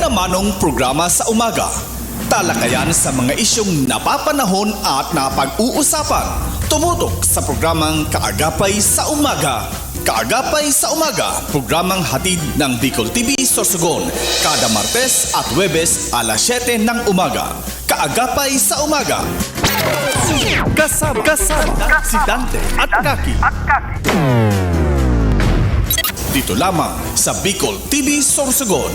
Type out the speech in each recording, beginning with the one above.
Mano-manong programa sa umaga. Talakayan sa mga isyong napapanahon at napag-uusapan. Tumutok sa programang Kaagapay sa Umaga. Kaagapay sa Umaga, programang hatid ng Bicol TV Sorsogon, kada Martes at Huwebes alas 7 ng umaga. Kaagapay sa Umaga. Kasama si Dante at Kaki. Dito lamang sa Bicol TV Sorsogon.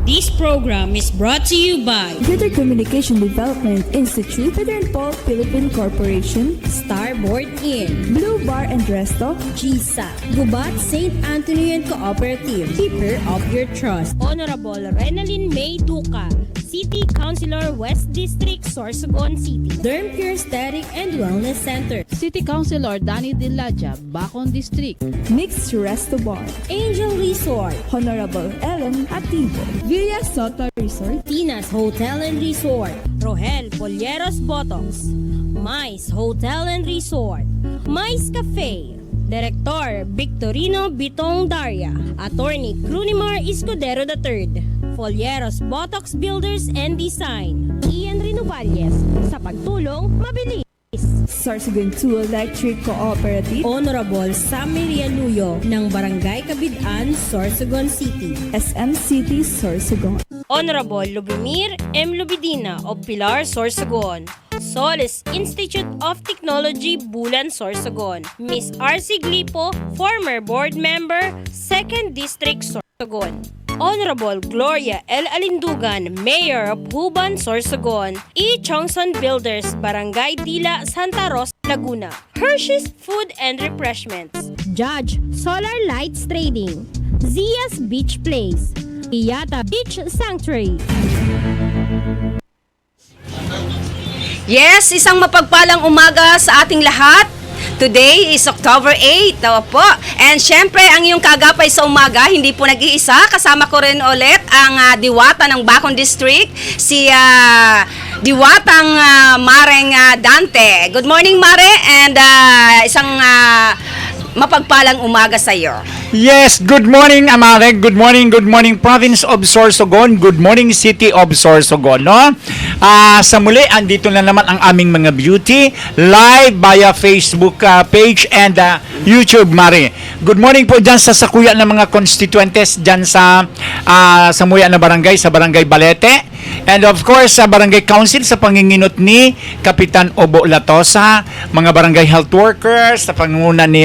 This program is brought to you by Greater Communication Development Institute, Peter and Paul Philippine Corporation, Starboard Inn, Blue Bar and Resto, GSA, Gubat St. Anthony and Cooperative, Keeper of Your Trust, Honorable Renalyn May Duca, City Councilor West District, Sorsogon City, Dermcare Aesthetic and Wellness Center, City Councilor Danny Dilaja, Bacon District, Mixed Resto Bar, Angel Resort, Honorable Ellen Ativo, Villa Soto Resort, Tina's Hotel and Resort, Rohel Polleros Botox, Mais Hotel and Resort, Mais Cafe, Director Victorino Bitong Daria, Attorney Crunimar Escudero III, Folleros Botox Builders and Design, Ian Renovalles, sa pagtulong mabilis. Sorsogon 2 Electric Cooperative, Honorable Sammy Rialuyo ng Barangay Kabidaan, Sorsogon City, SM City Sorsogon, Honorable Lubimir M. Lubidina of Pilar, Sorsogon, Solis Institute of Technology, Bulan, Sorsogon, Miss R.C. Glipo, former board member, 2nd District, Sorsogon, Honorable Gloria L. Alindugan, Mayor of Huban, Sorsogon, E. Chongson Builders, Barangay Dila, Santa Rosa, Laguna, Hershey's Food and Refreshments, Judge Solar Lights Trading, Zia's Beach Place, Iyata Beach Sanctuary. Yes, isang mapagpalang umaga sa ating lahat. Today is October 8, po. And syempre, ang iyong kaagapay sa umaga, hindi po nag-iisa. Kasama ko rin ulit ang diwata ng Bacon District, si diwatang Mareng Dante. Good morning, Mare, and isang mapagpalang umaga sa iyo. Yes, good morning Amare, good morning Province of Sorsogon, good morning City of Sorsogon, no? Sa muli, andito na naman ang aming mga beauty, live via Facebook page and YouTube, Mare. Good morning po dyan sa sakuya ng mga constituentes dyan sa Samuya na barangay, sa Barangay Balete. And of course, sa Barangay Council, sa panginginot ni Kapitan Obo Latosa, mga barangay health workers, sa pangunguna ni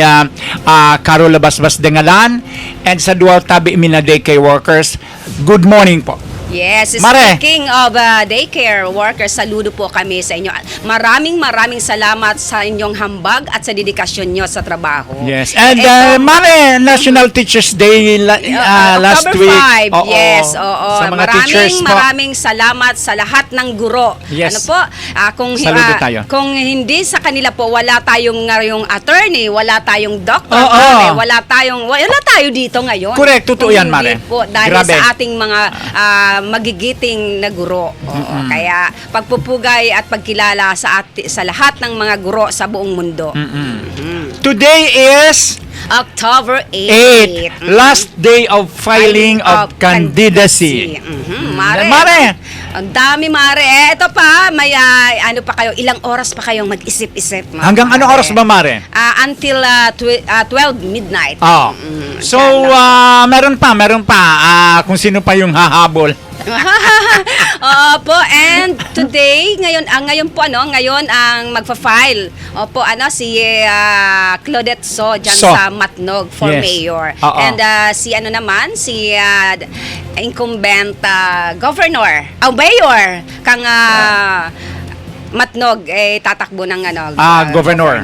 Carol Labasbas Dengalan, and sa Dual Tabi Mina Daycare workers, good morning po. Yes, Mare. Speaking of daycare workers, saludo po kami sa inyo. Maraming salamat sa inyong hambag at sa dedikasyon nyo sa trabaho. Yes, and Mare, National Teachers Day last October week. 5, yes, oo. Sa mga teachers po. Maraming salamat sa lahat ng guro. Yes. Ano po? Saludo tayo. Kung hindi sa kanila po, wala tayong ngayong attorney, wala tayong doctor, Oo. Mare, wala tayo dito ngayon. Correct, totoo Kung yan, hindi Mare. po, dahil Grabe. sa ating mga magigiting na guro. Kaya pagpupugay at pagkilala sa lahat ng mga guro sa buong mundo. Today is October 8. 8, last day of filing of candidacy. Mare. Ang dami, Mare. Ito pa, may ano pa kayo, ilang oras pa kayong mag-isip-isip. Hanggang ano oras ba, Mare? Until 12 midnight. Oh. So, meron pa. Kung sino pa yung hahabol. Opo, and today, ngayon po, ngayon ang magfa-file. Opo, si Claudette So, dyan sa Matnog for Yes. mayor. Oo. And si incumbent governor, mayor, kang Matnog, tatakbo ng Governor.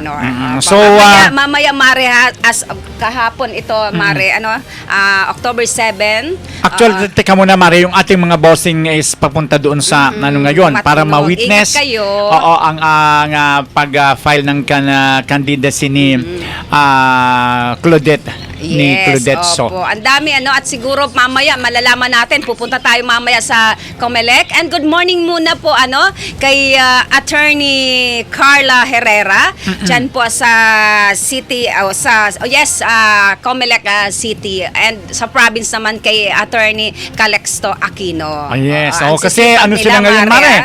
So, mamaya, Mare, as kahapon ito, Mare, October 7. actually, teka muna, Mare, yung ating mga bossing is papunta doon sa ngayon para Matnog. ma-witness Ingat kayo. ang pag-file ng candidacy ni Claudette. ni Claudette So. opo. Ang dami at siguro mamaya malalaman natin, pupunta tayo mamaya sa Comelec. And good morning muna po kay Attorney Carla Herrera diyan po sa City Comelec City, and sa province naman kay Attorney Calixto Aquino. Yes. Ang Kasi sisipan ano sila nila, ngayon, Mare?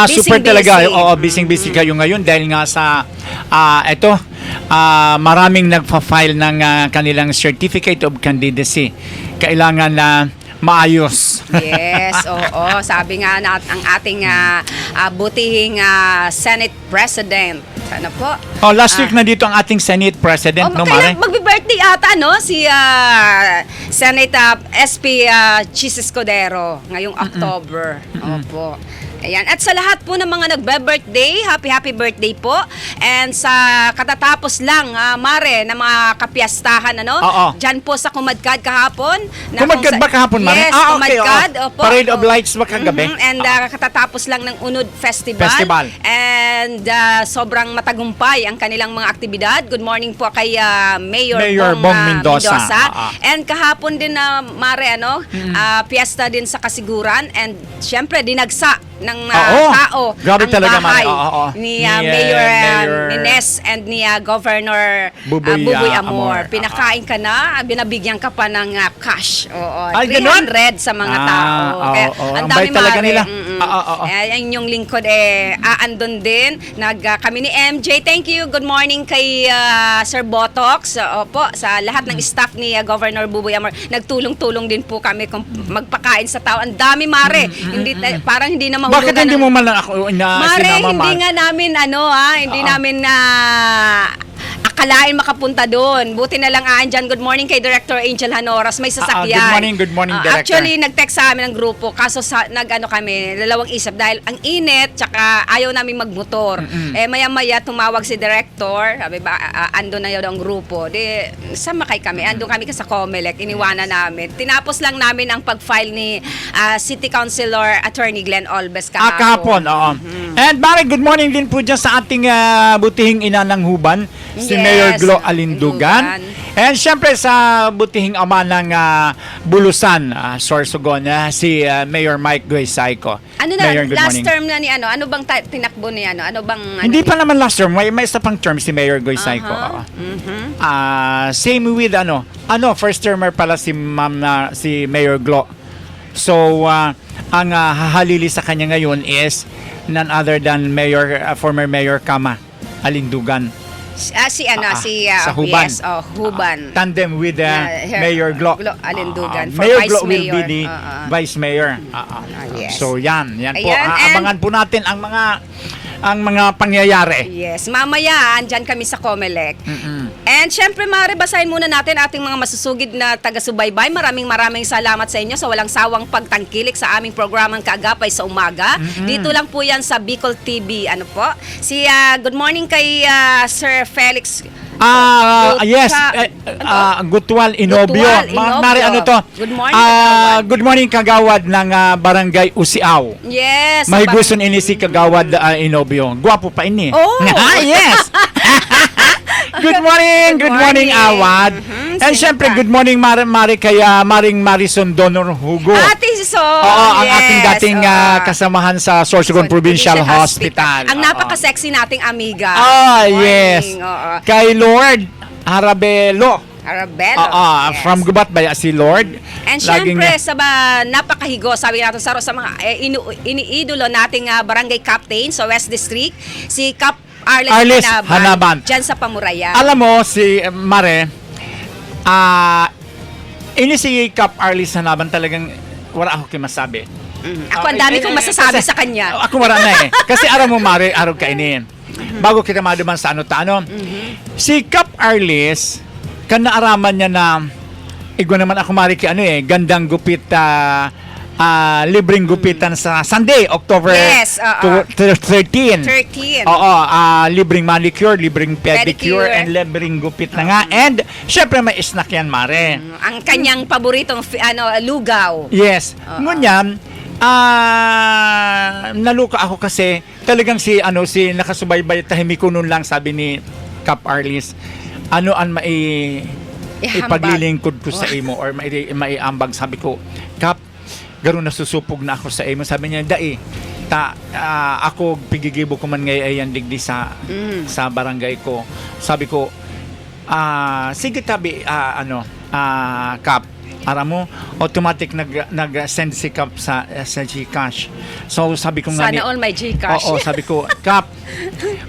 Super busy-busy. talaga. Oo, busy kayo ngayon dahil nga sa maraming nagfa-file ng kanilang Certificate of Candidacy. Kailangan na maayos. Yes, oo. Sabi nga ang ating butihing Senate President. Ano po? Last week na dito ang ating Senate President, no, Mare? Magbi-birthday ata, si Senate SP Chis Escudero ngayong October. Opo. Ayan. At sa lahat po ng mga nagbe-birthday, happy birthday po. And sa katatapos lang, Mare, na mga kapiyastahan, Oo. Diyan po sa Kumadkad kahapon. Kumadkad ba kahapon, Mare? Yes, Okay. Kumadkad. Opo. Parade of Lights ba kagabi? And katatapos lang ng Unod Festival. And sobrang matagumpay ang kanilang mga aktibidad. Good morning po kay Mayor Bong Mendoza. And kahapon din Mare, piyesta din sa Kasiguran, and syempre dinagsa ng tao Grabe ang talaga, bahay Mare. Oo. ni Ni, Mayor Ines and ni Governor Buboy, Buboy Amor. Amor. Pinakain ka na, binabigyan ka pa ng cash. Oo, Ay, ganun? 300 sa mga tao. Kaya ang Ang dami, bait talaga Mare. nila. Ang inyong lingkod aandon din. Kami ni MJ. Thank you. Good morning kay Sir Botox. Opo, sa lahat ng staff ni Governor Buboy Amor. Nagtulong-tulong din po kami kung magpakain sa tao. Ang dami, Mare. Parang hindi na mahulugan. Bakit hindi mo man lang ako Mare, sinama, hindi nga namin hindi namin akalain makapunta doon. Buti na lang dyan. Good morning kay Director Angel Hanoras. May sasakyan. Good morning, Director. Actually, nag-text sa amin ng grupo. Kaso kami, dalawang isip. Dahil ang init, tsaka ayaw namin magmotor. Maya-maya tumawag si Director. Sabi ba, ando na yun ang grupo. Samakay kami. Ando kami sa Comelec. Iniwanan namin. Tinapos lang namin ang pag-file ni City Councilor Attorney Glenn Olbes kahapon, oo. And Mare, good morning din po dyan sa ating butihing ina ng Huban, si Yes, Mayor Glo Alindugan. And syempre sa butihing ama ng Bulusan, Sorsogon, si Mayor Mike Goysayco. Mayor, good last morning. term na ni ano bang tinakbo ni ano bang Hindi pa naman last term, may isa pang term si Mayor Goysayco. Same with first termer pala si si Mayor Glo. So ang hahalili sa kanya ngayon is none other than former Mayor Kama Alindugan. sa Huban. yes, Huban. Tandem with Mayor Glo. Alindugan for Mayor Vice Glo will Mayor. be the Vice Mayor. Yes. So yan po. Ayan, and- Abangan po natin ang mga pangyayari. Yes, mamaya andyan kami sa Comelec. And syempre, Mare, basahin muna natin ating mga masusugid na taga-subaybay. Maraming salamat sa inyo sa walang sawang pagtangkilik sa aming programang Kaagapay sa Umaga. Dito lang po yan sa Bicol TV. Good morning kay Sir Felix. Yes, Gutwal Inobio. Gutwal Inobio. Mare, Good morning, Kagawad. Good morning, Kagawad ng Barangay Usiaw. Yes. May gusto ini si Kagawad Inobio. Gwapo pa ini. Oh! Yes! Good morning, Awad. And syempre, good morning, Mare, kaya Maring Marison Donor Hugo. Ate So. Oo, ang ating dating kasamahan sa Sorsogon Provincial Hospital. Ang napaka-sexy nating amiga. Yes. Oo. Kay Lord Arabelo. Arabello. Yes. From Gubat ba si Lord? And syempre, napakahigo, sabi natin sa mga iniidolo nating barangay captain sa West District, si Cap Arles Hanaban. Diyan sa Pamurayan. Alam mo, si Mare, ini si Cap Arles Hanaban talagang wala ako masabi. Ako ang dami kong masasabi sa kanya. Ako wala na Kasi alam mo, Mare, araw kainin. Bago kita maduman sa ano-tano, si Cap Arles, kanaaraman niya na igwa naman ako, Mare, gandang gupit, libreng gupitan sa Sunday, October 13. 13. Oo, libreng manicure, libreng pedicure, and libreng gupit na nga. And, syempre, may snack yan, Mare. Ang kanyang paboritong lugaw. Yes. Ngunyan, naluka ako kasi talagang si nakasubaybay tahimik ko noon lang, sabi ni Cap Arlis, Ihambag. ipaglilingkod ko sa imo or maiambag. Sabi ko, Kap, garo nasusupog na ako sa imo. Sabi niya, dai, ako pigigibo ko man ngayon digdi sa barangay ko. Sabi ko, sige tabi, Kap, ara mo, automatic nag-send si Kap sa Gcash. So sabi ko nga Sana all may Gcash. Oo, sabi ko, Kap,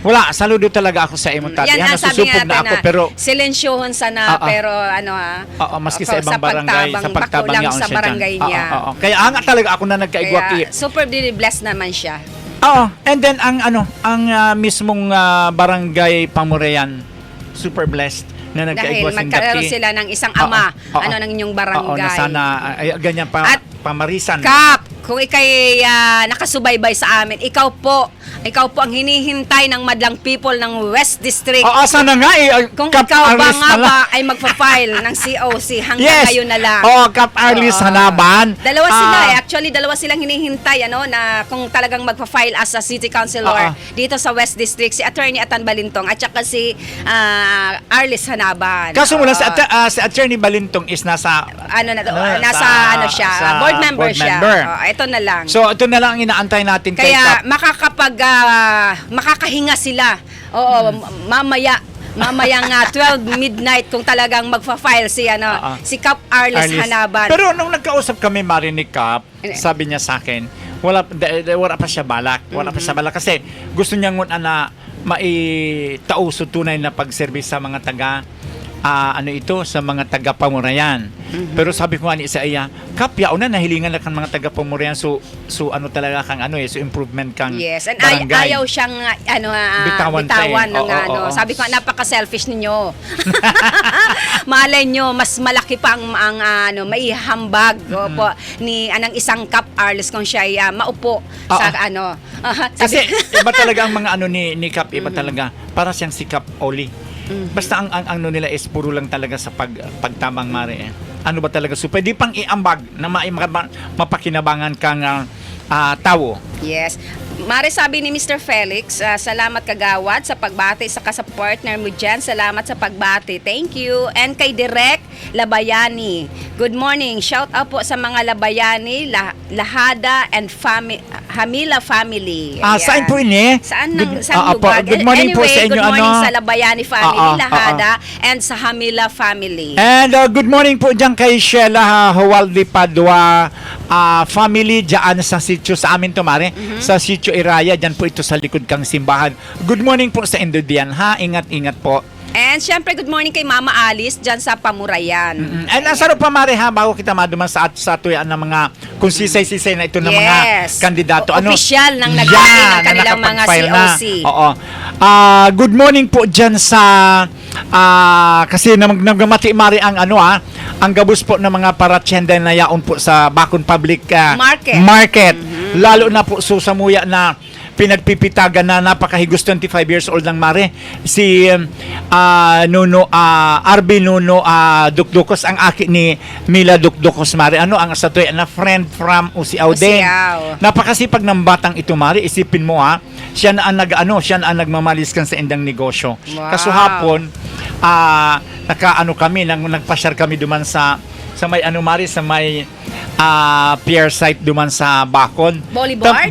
wala, saludo talaga ako sa imo tabi. Yan ang sabi Nasusupog na natin ako, pero silensyohon sana, pero oo, maski sa ibang barangay, sa pagtabang bakulang niya sa barangay niya. Oo. Kaya anga talaga ako na nagkaigwaki. Kaya super blessed naman siya. Oo, and then ang mismong barangay Pamurayan, super blessed na Dahil nagkaigwa magkaroon sila ng isang ama, ng inyong barangay. Oo, na sana ganyan pa At pamarisan. Kap, kung ikay nakasubaybay sa amin, ikaw po ang hinihintay ng madlang people ng West District. Oo, sana nga Kung Kap ikaw ba Arlis nga na ba lang. ay magpa-file ng COC hanggang Yes. ngayon na lang. Oo, Kap Arlis Hanaban. Dalawa sila actually dalawa silang hinihintay na kung talagang magpa-file as a city councilor dito sa West District, si Attorney Atan Balintong at saka si Arlis Hanaban. Kaso mula si Attorney Balintong is nasa siya, board member siya. member. Ito na lang. So ito na lang ang inaantay natin kay Kaya Kap. makakahinga sila. Oo, mamayang 12 midnight kung talagang magfa-file si Kap Arlis Hanaban. Pero nung nagkausap kami marinig Kap, sabi niya sa akin, wala pa siya balak. Wala pa siya balak kasi gusto niya ngun na maitauso tunay na pagservice sa mga taga sa mga taga Pamurayan. Pero sabi ko nga sa iya, Kap, yaon na nahilingan na kang mga taga Pamurayan, so talaga kang so improvement kang yes, and barangay. ayaw siyang Bitawan ng oo. Sabi ko, napaka-selfish ninyo. Malay nyo, mas malaki pa ang maihambag po ni anang isang Kap Arlis kung siya ay maupo sa Kasi iba talaga ang mga ni Kap, iba talaga. Para siyang si Kap Oli. Basta ang nila is puro lang talaga sa pagtamang mare. Ano ba talaga? So pwede pang iambag na mapakinabangan kang tao. Yes. Mare, sabi ni Mr. Felix, salamat kagawad sa pagbati sa partner mo dyan. Salamat sa pagbati. Thank you. And kay Direk Labayani. Good morning. Shout out po sa mga Labayani, Lahada and Hamila family. Ayan. Saan po ini? Saan lugar? Good morning anyway, po sa inyo. Good morning sa Labayani family, Lahada, and sa Hamila family. And good morning po dyan kay Sheila Huwaldi Padua family dyan sa sitio sa amin to mare. Sa sitio Iraya, dyan po ito sa likod kang simbahan. Good morning po sa Indodian ha. Ingat-ingat po. And syempre, good morning kay Mama Alice dyan sa Pamurayan. And asaro pa mare ha, bago kita maduman sa tuyaan ng mga kung sisay-sisay na ito ng mga kandidato. Official ng nag-file ng kanilang mga COC. Oo. Good morning po dyan sa kasi nagmamati mari ang ang gabos po ng mga paratyenda na yaon po sa Bakon Public Market. Lalo na po sa muya na pinagpipitagan na napakahigos 25 years old lang mare si RB Nuno Dukdukos ang aki ni Mila Dukdukos mare ang satoy na friend from Usiaw din. Napakasipag ng batang ito mare, isipin mo siya na ang nagmamalis kan sa indang negosyo. Kaso hapon kami nagpa-share kami duman sa may mari sa may pier site duman sa Bakon. Boulevard?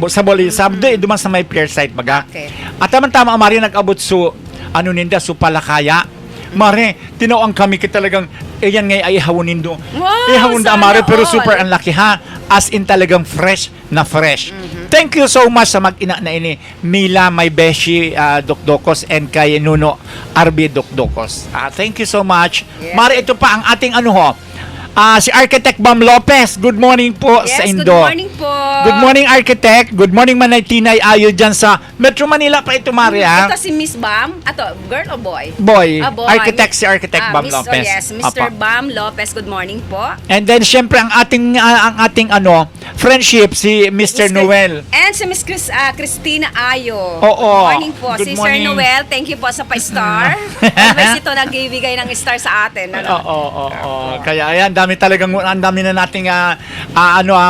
Duman sa may pier site baga. Okay. At tama mari nag-abot ninda palakaya. Mare, tinawang kami talagang yan ngay ay hawunin do. Wow, Ihawun da mare pero all. super unlucky ha. As in talagang fresh na fresh. Thank you so much sa mag-ina na ini Mila May Beshi Dukdokos and kay Nuno RB Dukdokos. Thank you so much. Yeah. Mare, ito pa ang ating si Architect Bam Lopez. Good morning po sa Indo. Good morning po. Good morning, Architect. Good morning, Manay Tinay Ayo dyan sa Metro Manila pa ito, Maria. Ito si Miss Bam. girl o boy? Boy. Boy. Architect, si Architect Bam Lopez. Yes, Mr. Bam Lopez. Good morning po. And then, syempre, ang ating friendship, si Mr. Noel. And si Miss Christina Ayo. Oo. Good morning po. Good Si morning. Sir Noel, thank you po sa pa-star. Always ito nagbibigay ng star sa atin. Oo. Kaya, ayan, ang dami na nating,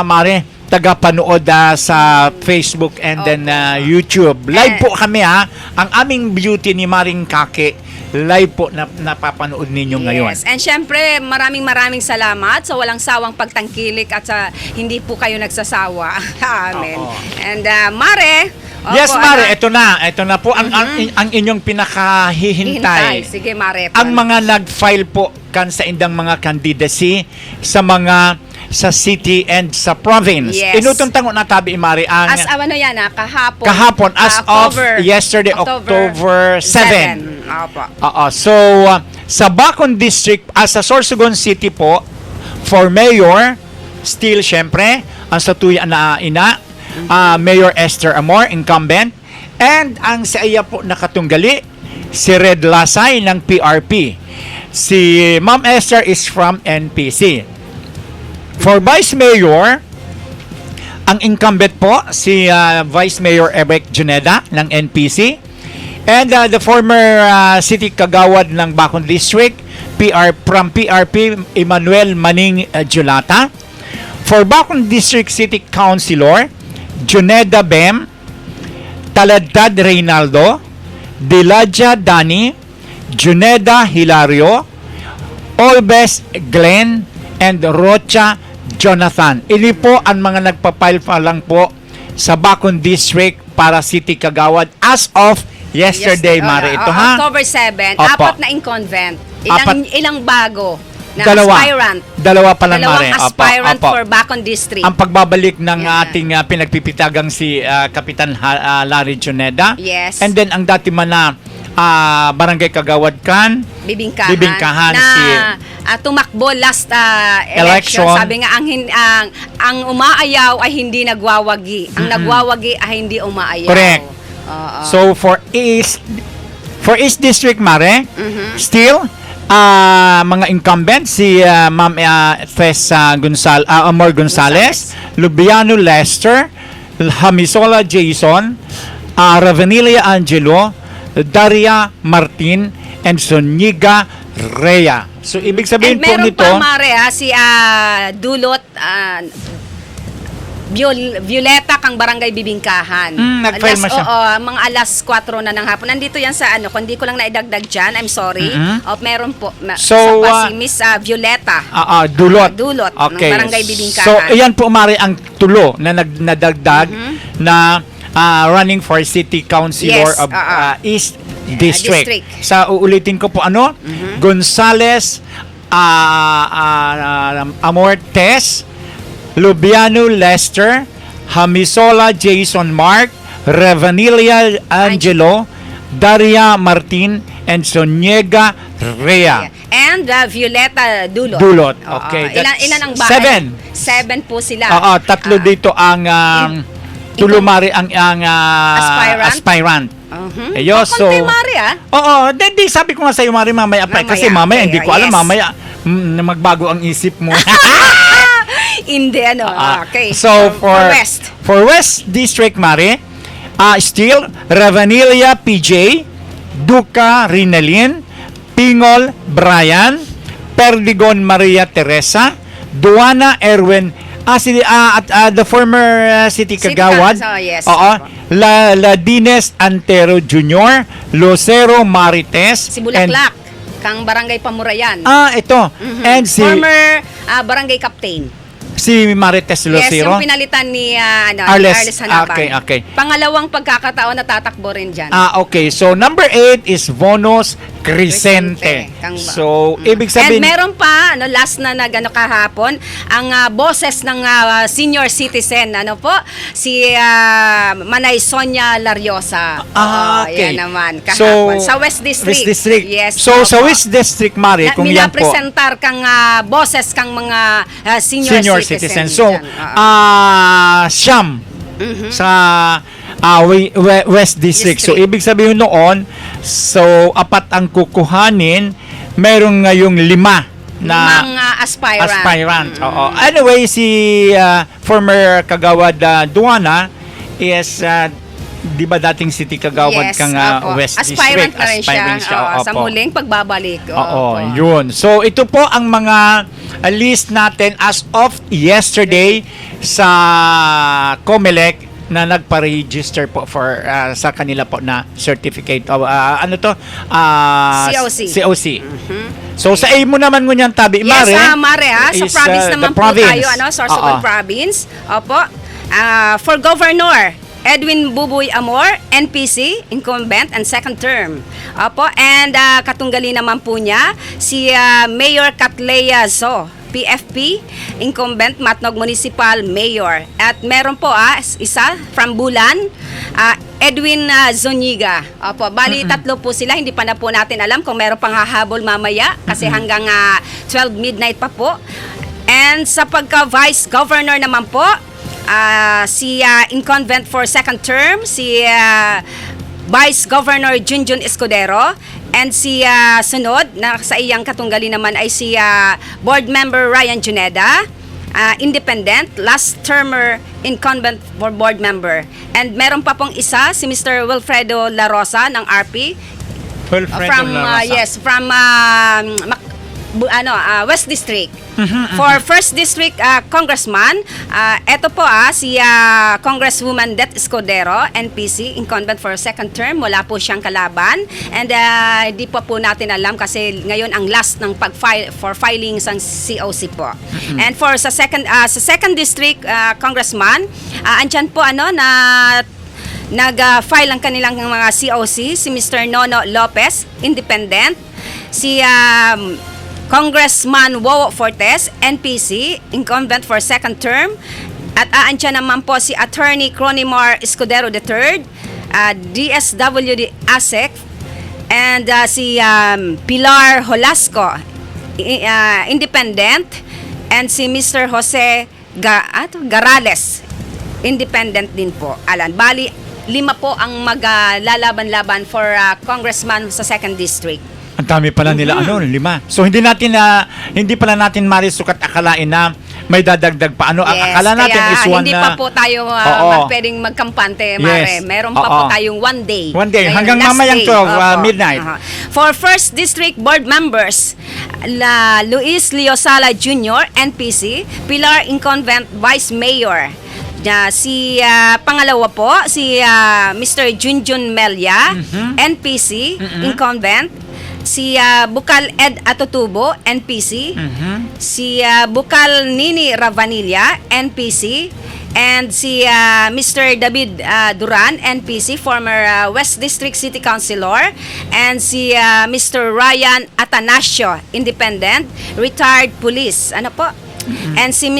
Mare, tagapanood sa Facebook and then YouTube. Live po kami Ang aming beauty ni Maring Kake, live po na napapanood ninyo ngayon. Yes. And syempre, maraming salamat sa walang sawang pagtangkilik at sa hindi po kayo nagsasawa. Amen. Oo. And Mare, Yes, opo, Mare, ito na po ang inyong pinakahihintay. Sige, Mare. Ang mga nag-file po kan sa indang mga candidacy sa city and sa province. Yes. Inutuntang na tabi, Mare, ang As ano yan, kahapon as of yesterday, October 7. Opo. So, sa Bacon District, sa Sorsogon City po, for mayor, still, syempre, ang satuyan na Mayor Esther Amor, incumbent, and ang sa iya po nakatunggali, si Red Lasay ng PRP. Si Ma'am Esther is from NPC. For Vice Mayor, ang incumbent po, si Vice Mayor Eric Juneda ng NPC, and the former City Kagawad ng Bacon District, from PRP, Emmanuel Maning Julata. For Bacon District City Councilor, Juneda Bem, Taladtad Reynaldo, Diladja Dani, Juneda Hilario, Olbes Glenn, and Rocha Jonathan. Ini po ang mga nagpapile pa lang po sa Bacon District para City Kagawad as of yesterday, Mare. Ito October 7, Opo. 4 na inconvent. Apat. Ilang bago na Dalawa. aspirant. Dalawa pa lang, Mare. Dalawang Opo, aspirant opo. for Bacon District. Ang pagbabalik ng Yeah. ating pinagpipitagang si Kapitan Larry Juneda. Yes. And then ang dati man na Barangay Kagawad Kan, Bibingkahan na tumakbo last election. Election. Sabi nga ang umaayaw ay hindi nagwawagi. Ang nagwawagi ay hindi umaayaw. Correct. Oo. So for East District, Mare, still mga incumbent si Ma'am Fes Amor Gonzales, Lubiano Lester, Hamisola Jason, Ravenilia Angelo, Daria Martin, and Soniga Rhea. So ibig sabihin And po meron nito, pa, Mare, si Dulot Violeta kang Barangay Bibingkahan. nag-file mo siya. Oo, mga alas 4 na ng hapon. Nandito yan sa kung di ko lang naidagdag dyan, I'm sorry. Meron po. So, isa pa si Miss Violeta. Dulot. Dulot, Okay. ng Barangay Bibingkahan. So, ayan po, Mari, ang tulo na nadagdag na running for City Councilor Yes, of East District. District. Sa uulitin ko po, Gonzales, Amortes, Lubiano Lester, Hamisola Jason Mark, Revanilia Angelo, Daria Martin, and Soniega Rhea. And Violeta Dulot. Dulot. Oo. Okay. Ilan ang bahay? 7. 7 po sila. Tatlo dito ang tulumari ang aspirant. Ayo, so Konti, Mari, di sabi ko nga sa iyo, Mari, mamaya pa. Mamaya, Kasi mamaya, hindi ko alam, yes. mamaya magbago ang isip mo. Hindi, okay. So, for West District, Mari, still, Ravanilia PJ, Duca Rinalin, Pingol Brian, Perdigon Maria Teresa, Duana Erwin, the former City Kagawad. Yes. Ladines Antero Jr., Lucero Marites, Si Bulaklak, kang Barangay Pamurayan. ito. And si Former Barangay Captain. Marites Yes, Lucero. yung pinalitan ni Arles Hanapan. okay. Pangalawang pagkakataon na tatakbo rin dyan. Okay. So, number 8 is Vonos Crescente. So, ibig sabihin... And meron pa, last na kahapon, ang boses ng senior citizen, si Manay Sonia Lariosa. Okay. Yan naman, kahapon. Sa West District. Yes. So, sa West District, Mari, kung yan po... Minapresentar kang boses kang mga senior citizen. So, siyam sa West District. So, ibig sabihin noon, apat ang kukuhanin, merong ngayong 5 na mga aspirant. Oo. Anyway, si former Kagawad Duana is Di ba dating City Kagawad Yes, kang opo. West Aspirant District? na rin siya. Aspirant siya, Oo, sa opo. muling pagbabalik. Oo, Opo. yun. So, ito po ang mga list natin as of yesterday sa COMELEC na nagpa-register po for sa kanila po na certificate of ano to? COC. COC. So, sa A mo naman ngunyan tabi, Yes, Mare. Mare, sa is, province the naman po province. tayo, Sorsogon Oo. Province. Opo. For Governor, Edwin Bubuy Amor, NPC, incumbent and second term. Opo, and katunggali naman po niya, si Mayor Catlea Zo, PFP, incumbent Matnog Municipal Mayor. At meron po isa from Bulan, Edwin Zuniga. Opo, bali tatlo po sila, hindi pa na po natin alam kung meron pang hahabol mamaya kasi hanggang 12 midnight pa po. And sa pagka-Vice Governor naman po, si incumbent for second term, si Vice Governor Junjun Escudero, and si sunod na sa iyang katunggali naman ay si Board Member Ryan Juneda, independent, last termer incumbent for board member. And meron pa pong isa, si Mr. Wilfredo La Rosa ng RP, Wilfredo from La Rosa. yes, from West District. For First District Congressman, eto po si Congresswoman Det Escudero, NPC, incumbent for second term. Wala po siyang kalaban. And di pa po natin alam kasi ngayon ang last ng pag-file for filing sa COC po. And for sa second district congressman, andyan po na nag-file ang kanilang mga COC, si Mr. Nono Lopez, independent, si Congressman Wowo Fortes, NPC, incumbent for second term, at aantyan naman po si Attorney Cronimar Escudero III, DSWD ASEC, and si Pilar Holasco, independent, and si Mr. Jose Garales, independent din po. Bali, 5 po ang maglalaban-laban for congressman sa second district. Ang dami pala nila 5. So hindi pala natin marisukat akalain na may dadagdag pa Ang akala natin kaya is one hindi pa po tayo Oo. pwedeng magkampante, Yes. Mare. Meron pa po Oo. tayong 1 day. 1 day, Ngayon, hanggang last mamayang day. 12, Opo. midnight. For first district board members, Luis Leosala Jr., NPC, Pilar Inconvent Vice Mayor. Si pangalawa po, si Mr. Junjun Melia, NPC, incumbent. Si Bukal Ed Atutubo, NPC. Si Bukal Nini Ravanilla, NPC. And si Mr. David Duran, NPC, former West District City Councilor. And si Mr. Ryan Atanasio, independent, retired police. And si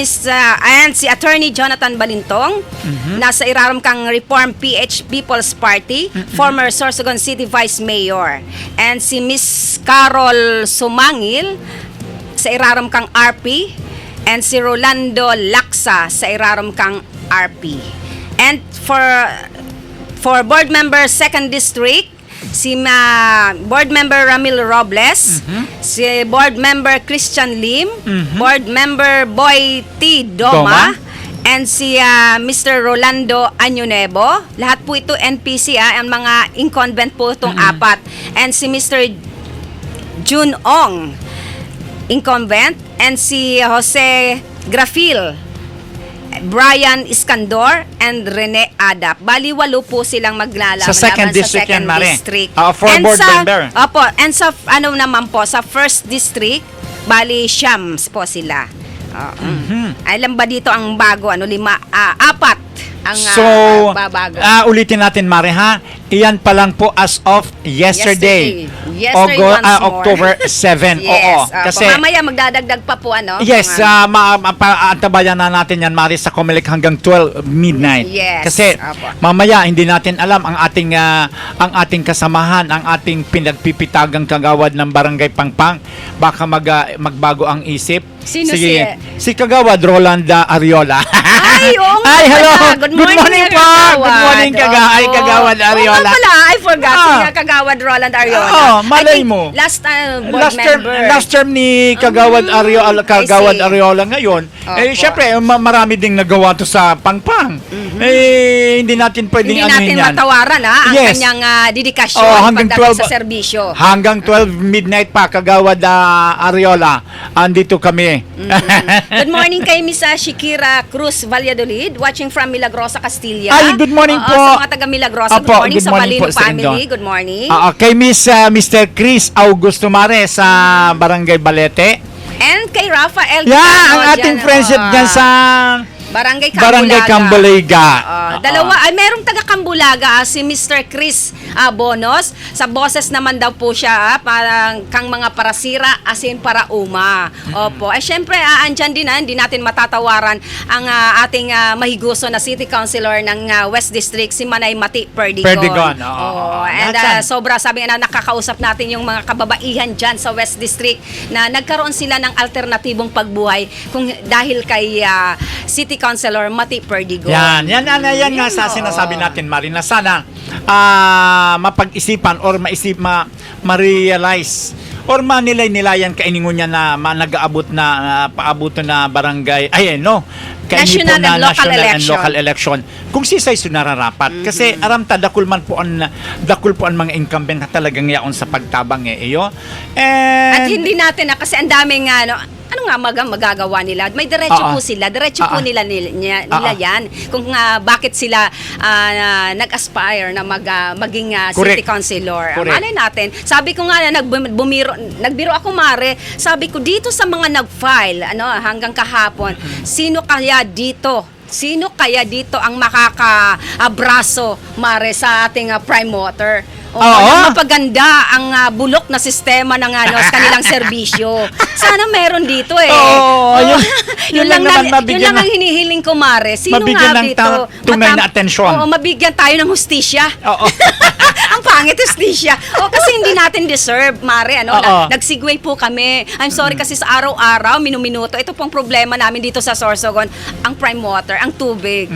si Attorney Jonathan Balintong, nasa iraram kang Reform PH People's Party, former Sorsogon City Vice Mayor. And si Miss Carol Sumangil, sa iraram kang RP. And si Rolando Laksa, sa iraram kang RP. And for board member second district, si board member Ramil Robles, si board member Christian Lim, board member Boy T. Doma, and si Mr. Rolando Anyonebo. Lahat po ito NPC, ang mga incumbent po itong 4. And si Mr. Jun Ong, incumbent, and si Jose Grafil, Brian Iskandor, and Rene Adap. Bali, 8 po silang maglalaban Sa second district sa second yan, Mare. district. For And board member. Opo, and sa naman po, sa first district, bali, Shams po sila. Alam ba dito ang bago? 4 ang babago. Ulitin natin, Mare, ha? Iyan pa lang po as of yesterday. Yesterday once more. October 7. Yes. Oo. Kasi mamaya magdadagdag pa po Yes, antabayan na natin yan, Mari, sa COMELEC hanggang 12 midnight. Yes, Kasi apo. mamaya hindi natin alam ang ating kasamahan, ang ating pinagpipitagang kagawad ng Barangay Pangpang. Baka magbago ang isip. Sino si Kagawad Rolanda Ariola. Ay, oo nga Ay, hello. pala. Good morning, po. Good morning, Kagawad. Kagawad Ariola. Ariola. pala, I forgot. Si Kagawad Roland Ariola. Malay I think mo. Last board member. Last term ni Kagawad Ariola, I see. Ariola ngayon. Opo. Syempre, marami ding nagawa to sa Pangpang. Hindi natin pwedeng Hindi anuhin natin yan. matawaran ang Yes. kanyang dedikasyon Hanggang pagdating 12 sa serbisyo. Hanggang 12 midnight pa, Kagawad Ariola. Andito kami. Good morning kay Miss Shikira Cruz Valladolid, watching from Milagrosa, Castilla. Ay, good morning po. Sa mga taga Milagrosa, Apo, good morning good sa morning Balino po sa inyo. family. Good morning. Kay Mr. Chris Augusto Mare sa Barangay Balete. And kay Rafael Yeah, Gitano ang ating dyan, friendship dyan sa Barangay Barangay Cambulaga. Dalawa, ay merong taga Cambulaga, si Mr. Chris Bonos. Sa boses naman daw po siya, parang kang mga parasira, asin para uma. Opo. Syempre, andyan din, hindi natin matatawaran ang ating mahiguso na City Councilor ng West District, si Manay Mati Perdigon. Perdigon, And Natsan? sobra, sabi nga na nakakausap natin yung mga kababaihan dyan sa West District na nagkaroon sila ng alternatibong pagbuhay kung dahil kay City Councilor Mati Perdigon. Yan nga sa sinasabi natin, Marina. Sana mapag-isipan or ma-realize or manilay-nilayan kainingon niya na nag-aabot na paabuto na barangay, National and local election. Kung sisay sunararapat. Kasi aramta dakul po ang mga incumbent na talagang yaon sa pagtabang iyo. At hindi natin kasi ang daming ano nga magagawa nila? May diretso po sila. Diretso po nila yan. Kung bakit sila nag-aspire na maging city councilor. Malay natin. Sabi ko nga na nagbiro ako, Mare. Sabi ko dito sa mga nag-file hanggang kahapon, sino kaya dito ang makaka-abraso, Mare, sa ating prime water? Mapaganda ang bulok na sistema ng sa kanilang serbisyo. Sana meron dito yun lang ang hinihiling ko, Mare. Sino mabigyan nga ng dito? tunay na atensyon. Mabigyan tayo ng hustisya. Ang pangit hustisya. Kasi hindi natin deserve, Mare. Nag-segue po kami. I'm sorry kasi sa araw-araw, minuminuto. Ito pong problema namin dito sa Sorsogon. Ang prime water, ang tubig.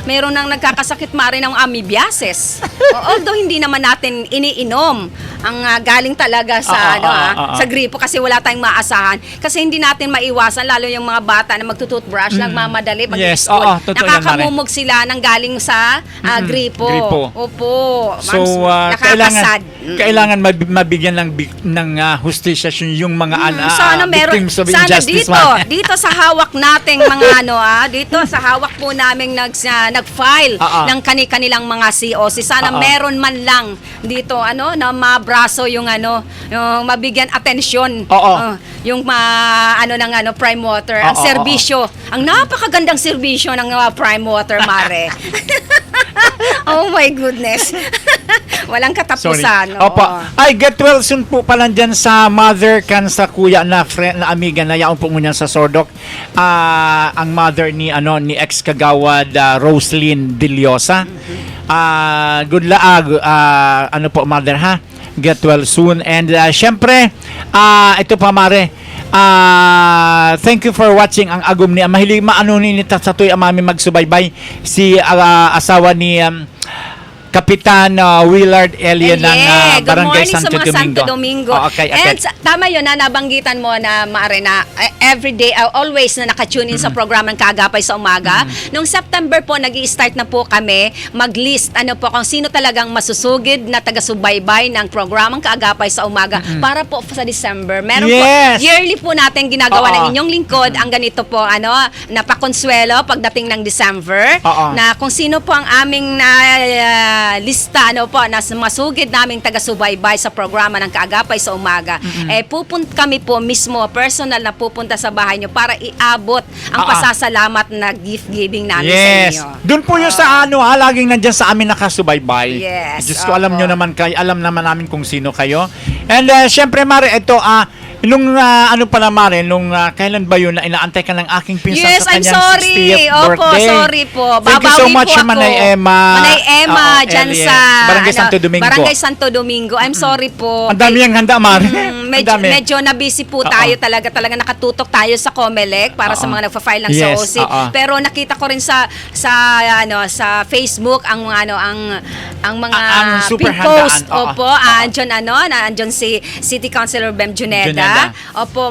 Meron nang nagkakasakit, Mare, ng amoebiasis. Although hindi naman natin iniinom ang galing talaga sa sa gripo kasi wala tayong maasahan. Kasi hindi natin maiwasan, lalo yung mga bata na magtututbrush, nagmamadali, mag-school. Nakakamumog sila ng galing sa gripo. Opo. So, kailangan mabigyan ng hustisya yung mga sana meron, victims of sana injustice. dito sa hawak nating mga dito sa hawak po namin nag-file ng kanilang mga COC. Sana meron man lang dito na mabraso yung mabigyan atensyon yung prime water, ang serbisyo, ang napakagandang serbisyo ng prime water, Mare. Oh my goodness. Walang katapusan. Ay, get well soon po pala dyan sa mother kan sa kuya na friend na amiga na yaon po muna sa Sordok. Ang mother ni ex Kagawad Roslyn Diliosa. Good luck po, mother, ha? Get well soon. And syempre, ito pa, Mare, thank you for watching ang agum ni mahilig ni Tatsatoy amami magsubaybay si asawa ni Kapitan Willard Elia ng Barangay Santo Domingo. And tama yun na nabanggitan mo na, Mare, na everyday, always na nakatune in sa program ng Kaagapay sa Umaga. Noong September po, nag-i-start na po kami mag-list kung sino talagang masusugid na taga-subaybay ng programang Kaagapay sa Umaga para po sa December. Meron po, yearly po natin ginagawa ng inyong lingkod ang ganito po, napakonsuelo pagdating ng December, na kung sino po ang aming lista na masugid naming taga-subaybay sa programa ng Kaagapay sa Umaga. Kami po mismo, personal na pupunta sa bahay nyo para iabot ang pasasalamat na gift giving namin sa inyo. Doon po yung sa laging nandyan sa amin nakasubaybay. Yes. Diyos ko, alam nyo naman kayo, alam naman namin kung sino kayo. And syempre, Mare, ito, Nung ano pala Mare, nung kailan ba yun na inaantay ka ng aking pinsan Yes, sa I'm kanyang sorry. 60th Opo, birthday? sorry po. Thank you so Babawi much, po ako. Manay Emma. Manay Emma, Oo, dyan Ellie. sa Barangay Santo Domingo. Barangay Santo Domingo. I'm sorry po. Ang dami yung handa, Mare. Ang Medyo, dami. medyo na-busy po tayo talaga nakatutok tayo sa COMELEC para sa mga nagfa-file ng Yes, SOC. Pero nakita ko rin sa Facebook ang mga Ang super pin post. handaan. Opo, andyan si City Councilor Bem Juneda. Juneda. Opo,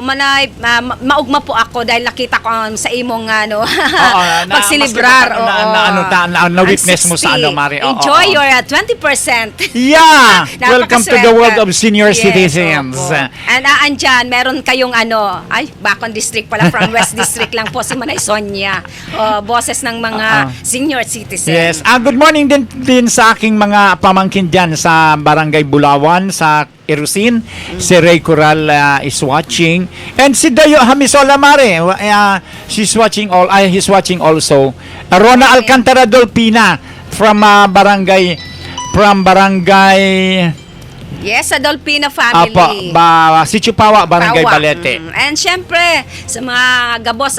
maugma po ako dahil nakita ko sa imong pagsilibrar. Na-witness mo sa Mare. Enjoy your 20%. Yeah! Welcome to the world of senior Yes, citizens. opo. And andyan, meron kayong Bacon District pala, from West District lang po si Manay Sonia. Boses ng mga senior citizens. Yes. Good morning din sa aking mga pamangkin dyan sa Barangay Bulawan, sa Erusin. Si Ray Coral is watching. And si Dayo Hamisola Mare, he's watching also. Rona Alcantara Dolpina from Barangay Yes, sa Dolpina family. si Chupawa, Barangay Pawa. Balete. And syempre, sa mga gabos,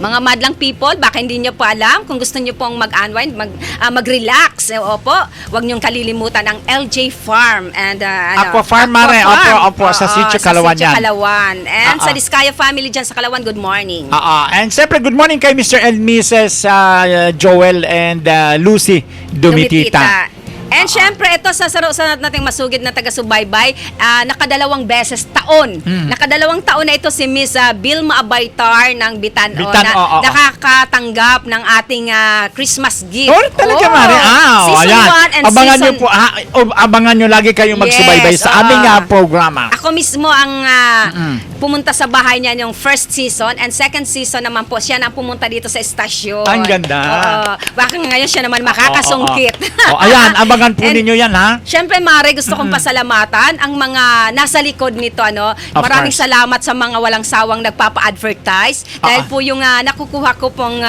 mga madlang people, baka hindi nyo po alam kung gusto nyo pong mag-unwind, mag-relax. Opo, huwag nyong kalilimutan ang LJ Farm and Aqua Farm, Mare. Opo, sa Sitio Calawan yan. Sa Sitio Calawan. And sa Diskaya family dyan sa Calawan, good morning. And siyempre, good morning kay Mr. and Mrs. Joel and Lucy Dumitita. And syempre, ito sa nating masugid na taga-subaybay, nakadalawang taon na ito si Miss Bilma Abaytar ng Bitan, nakakatanggap ng ating Christmas gift. Talaga, Mare. Season 1 and abangan season... nyo po, abangan nyo lagi kayong magsubaybay sa aming programa. Ako mismo ang pumunta sa bahay niya yung first season and second season naman po, siya na pumunta dito sa estasyon. Ang ganda. Baka ngayon siya naman makakasungkit. Ayan, abangan po ninyo yan, ha? Siyempre, Mare, gusto kong pasalamatan ang mga nasa likod nito, Maraming course. salamat sa mga walang sawang nagpapa-advertise. Dahil po yung nakukuha ko pong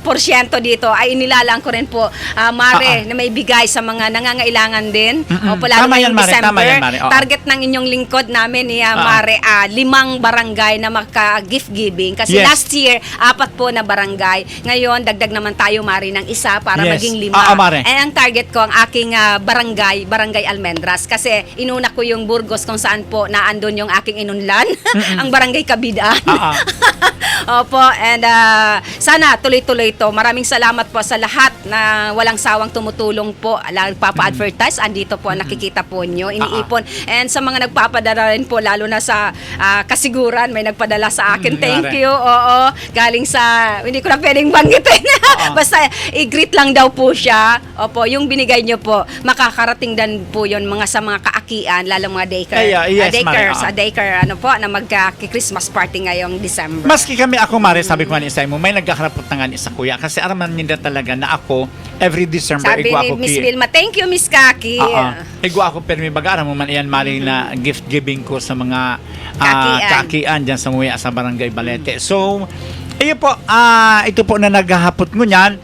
porsyento dito ay inilalang ko rin po, Mare, na may bigay sa mga nangangailangan din. Opo, lalo Tama na yan, yung Mare. December. Tama yan, Mare. Target ng inyong lingkod namin ni Mare, 5 barangay na maka-gift giving. Kasi Yes. last year, 4 po na barangay. Ngayon, dagdag naman tayo, Mare, ng isa para Yes. maging 5. Mare. And ang target ko, ang aking barangay Almendras. Kasi inuna ko yung Burgos kung saan po naandun yung aking inunlan. Ang barangay Kabidaan. Opo, and sana tuloy-tuloy ito. Maraming salamat po sa lahat na walang sawang tumutulong po. Nagpapa-advertise, andito po, nakikita po nyo, iniipon. And sa mga nagpapadala rin po, lalo na sa kasiguran, may nagpadala sa akin. Thank you. Oo, galing sa, hindi ko na pwedeng banggitin. Basta i-greet lang daw po siya. Opo, yung binigay nyo po, makakarating din po yun sa mga kaakian, lalo mga daycare. Yes, Daycare, na magka-Christmas party ngayong December. Maski kami ako, Mare, sabi ko nga ni isa mo, may nagkakarapot na nga ni isa kuya. Kasi araman nila talaga na ako, every December, Sabi ni Miss Vilma, thank you, Miss Kaki. Igwa ako, pero may baga, mo man iyan, Mare, na gift giving ko sa mga kaakian dyan sa muya sa Barangay Balete. So, ayun po, ito po na naghahapot mo niyan,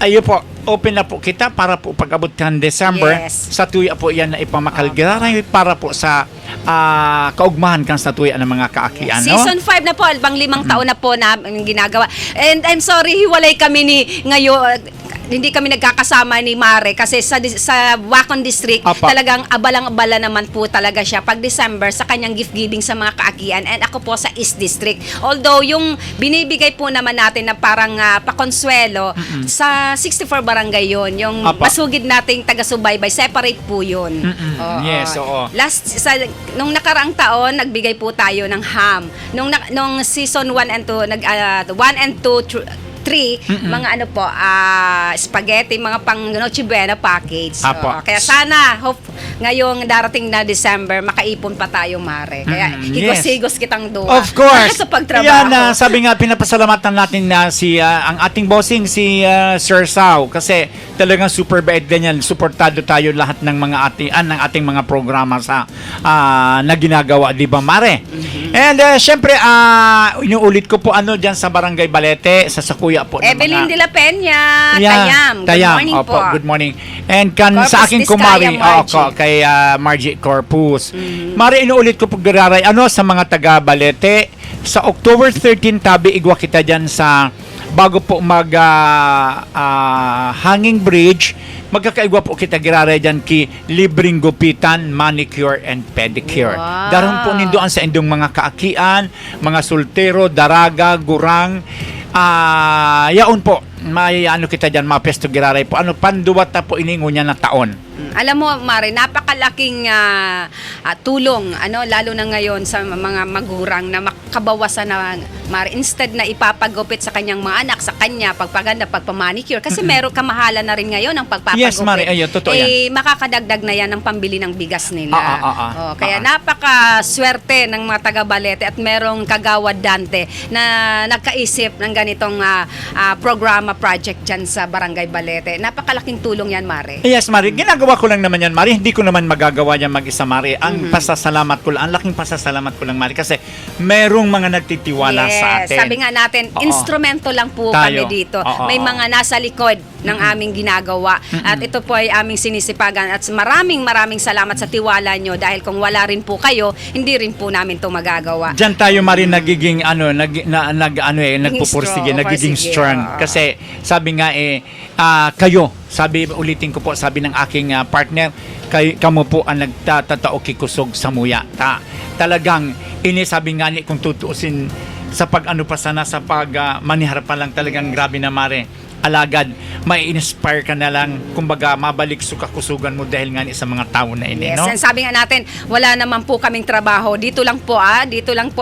ayun po, open na po kita para po pag-abot ng December. Yes. Sa tuya po yan na ipamakalgiraray para po sa kaugmahan kang sa tuya ng mga kaakian. Season 5 na po, 5 taon na po na ginagawa. And I'm sorry, hiwalay kami ngayon, hindi kami nagkakasama ni Mare kasi sa Wacon District talagang abalang-abala naman po talaga siya pag December sa kanyang gift giving sa mga kaakian, and ako po sa East District. Although yung binibigay po naman natin na parang pakonsuelo sa 64 barangay yon, yung masugid nating taga-subaybay, separate po yun. Yes, oo. Nung nakaraang taon, nagbigay po tayo ng ham. Nung season 1 and 2, 1 and 2, 3, mga spaghetti, mga pang Noche Buena package. Kaya sana, hope ngayong darating na December, makaipon pa tayo, Mare. Kaya higos-higos kitang doon. Of course. Sa pagtrabaho. Yan, sabi nga, pinapasalamatan natin na ang ating bossing, si Sir Sao. Kasi talagang super bait ganyan. Suportado tayo lahat ng mga ating mga programa sa na ginagawa, di ba, Mare? And syempre, inuulit ko po diyan sa Barangay Balete, sa Sakuya po. ng Evelyn mga- de la Peña, Yeah, Good morning Opo, po. good morning. And Corpus sa aking Vizcaya, kumari, Margie. kay Margie Corpus. Mari, inuulit ko po giraray, sa mga taga Balete, sa October 13, tabi igwa kita dyan sa, bago po mag hanging bridge, magkakaigwa po kita giraray dyan ki libreng gupitan, manicure and pedicure. Wow. Daron po nindoan sa indong mga kaakian, mga soltero, daraga, gurang, yaon po, may kita dyan, mga pesto giraray po. Panduwat na po iningo niya na taon. Alam mo, Mare, napakalaking tulong, lalo na ngayon sa mga magurang na makabawasan na, Mare, instead na ipapagupit sa kanyang mga anak, sa kanya, pagpaganda, pagpamanicure, kasi meron kamahalan na rin ngayon ang pagpapagupit. Yes, Mare, ayun, totoo yan. Makakadagdag na yan ng pambili ng bigas nila. Kaya Ah. napakaswerte ng mga taga-Balete at merong kagawad Dante na nagkaisip ng ganitong programa project dyan sa Barangay Balete. Napakalaking tulong yan, Mare. Yes, Mari. Ginagawa ko lang naman yan, Mari. Hindi ko naman magagawa yan mag-isa, Mari. Ang pasasalamat ko lang, ang laking pasasalamat ko lang, Mari. Kasi merong mga nagtitiwala sa atin. Sabi nga natin, Oo. instrumento lang po Tayo. kami dito. Oo, May oo. mga nasa likod ng aming ginagawa. At ito po ay aming sinisipagan. At maraming salamat sa tiwala nyo dahil kung wala rin po kayo, hindi rin po namin ito magagawa. Diyan tayo, Mari, nagiging nagpupursige, strong, nagiging pursige, strong. oo. Kasi sabi nga kayo, ulitin ko po, sabi ng aking partner, kamo po ang nagtatatao kikusog sa muya. Talagang sabi nga ni, kung tutuusin sa sa manihar pa lang, talagang grabe na, Mare. Alagad, may inspire ka na lang, kumbaga mabalik sukakusugan mo dahil nga sa mga tao na ini, Yes, no? and sabi nga natin, wala naman po kaming trabaho. Dito lang po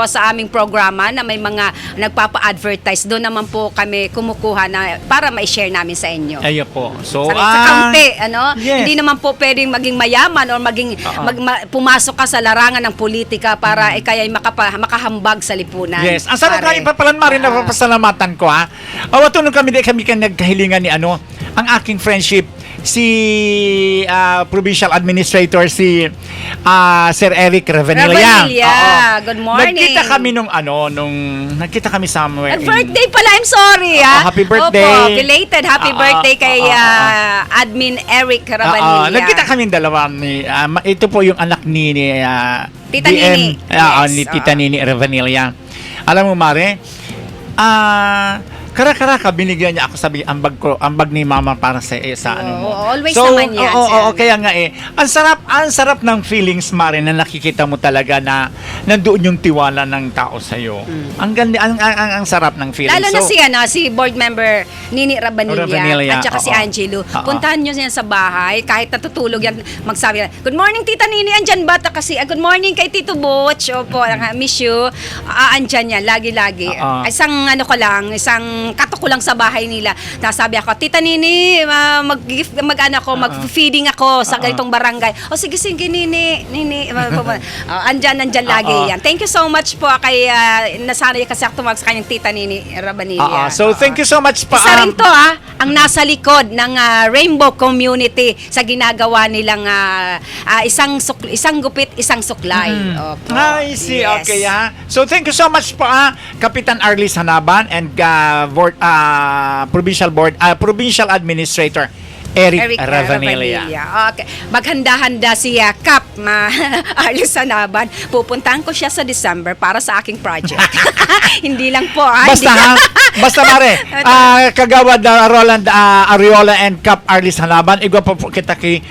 sa aming programa na may mga nagpapa-advertise. Doon naman po kami kumukuha na para ma-share namin sa inyo. Ayo po. So, Sa kampi, yes. Hindi naman po pwedeng maging mayaman or maging pumasok ka sa larangan ng politika para kaya'y makahambag sa lipunan. Yes. Ang sarap Pare. nga ipapalan, Mari, na papasalamatan ko, ha? Tunong kami nagkahilingan ni ang aking friendship, si Provincial Administrator, si Sir Eric Revenilla. Revenilla. Oo. Good morning. Nagkita kami nagkita kami somewhere. Birthday pala, I'm sorry. Happy birthday. Opo, belated happy birthday kay Admin Eric Rabanilla. Nagkita kami dalawa ni ito po yung anak ni Tita DM, Nini. ni Tita Nini Revenilla. Alam mo, Mare, kara-kara binigyan niya ako, sabi, ambag ni Mama para sa mo. Always naman yan. Oo, kaya nga ang sarap ng feelings, Mare, na nakikita mo talaga na nandoon yung tiwala ng tao sa iyo. Ang ganda, ang sarap ng feelings. Lalo na si board member Nini Rabanilla at saka si Angelo. Puntahan nyo yan sa bahay, kahit natutulog yan, magsabi na, "Good morning, Tita Nini, andyan ba?" Kasi, "Good morning kay Tito Butch." Opo, miss you. Andyan yan, lagi-lagi. Isang isang katok ko lang sa bahay nila. Nasabi ako, "Tita Nini, mag-feeding ako sa ganitong barangay." "O sige, Nini." Andyan lagi yan. Thank you so much po kay nasanay kasi ako tumawag sa kanyang Tita Nini Rabanilla. So, thank you so much pa. Isa rin to ang nasa likod ng Rainbow Community sa ginagawa nilang isang gupit, isang suklay. Opo. I see. Yes. Okay, ha. So, thank you so much po, Kapitan Arlis Hanaban and Provincial Administrator Eric Ravanilla. Okay. Maghanda-handa si Kap Arlis Hanaban. Pupuntahan ko siya sa December para sa aking project. Hindi lang po. Basta, Mare, kagawad Roland Ariola and Cap Arlis Hanaban, igwa po kita kay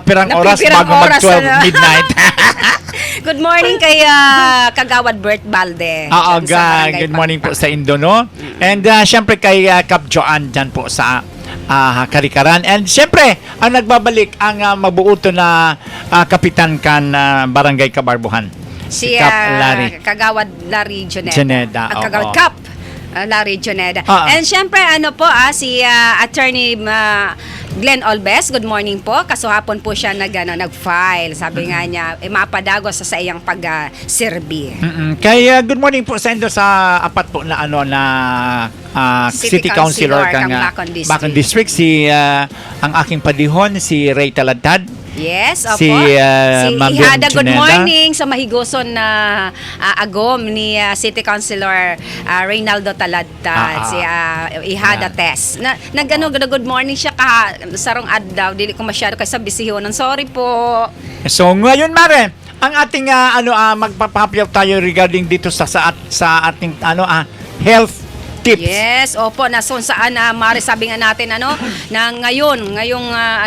pirang oras bago mag-12 midnight. Good morning kay Kagawad Bert Balde. Good morning po sa Indono. And syempre kay Cap Joan dyan po sa Karikaran. And syempre, ang nagbabalik ang mabuuto na kapitan kan Barangay Kabarbuhan. Si Cap Larry. Kagawad Larry Joneda. Joneda, Kagawad oo. Cap Larry Joneda. Ah. And syempre, si Attorney Glenn Olbes, good morning po. Kaso hapon po siya nag-file. Sabi nga niya, mapadagos sa iyang pag-serbi. Kaya good morning po sa Indo sa apat po na City Councilor kang Bacon District. Bacon District, ang aking padihon si Ray Taladtad. Yes, opo. Si, Ma'am Ihada, good Juneda. morning sa mahigoson na agom ni City Councilor Reynaldo Taladtad, si Ihada Tess. Good morning siya sarong adlaw, dili ko masyado kasi bisihonon. Sorry po. So ngayon Mare, ang ating magpapapyaw tayo regarding dito sa ating health tips. Yes, opo, nason saan Mari, sabi nga natin na ngayong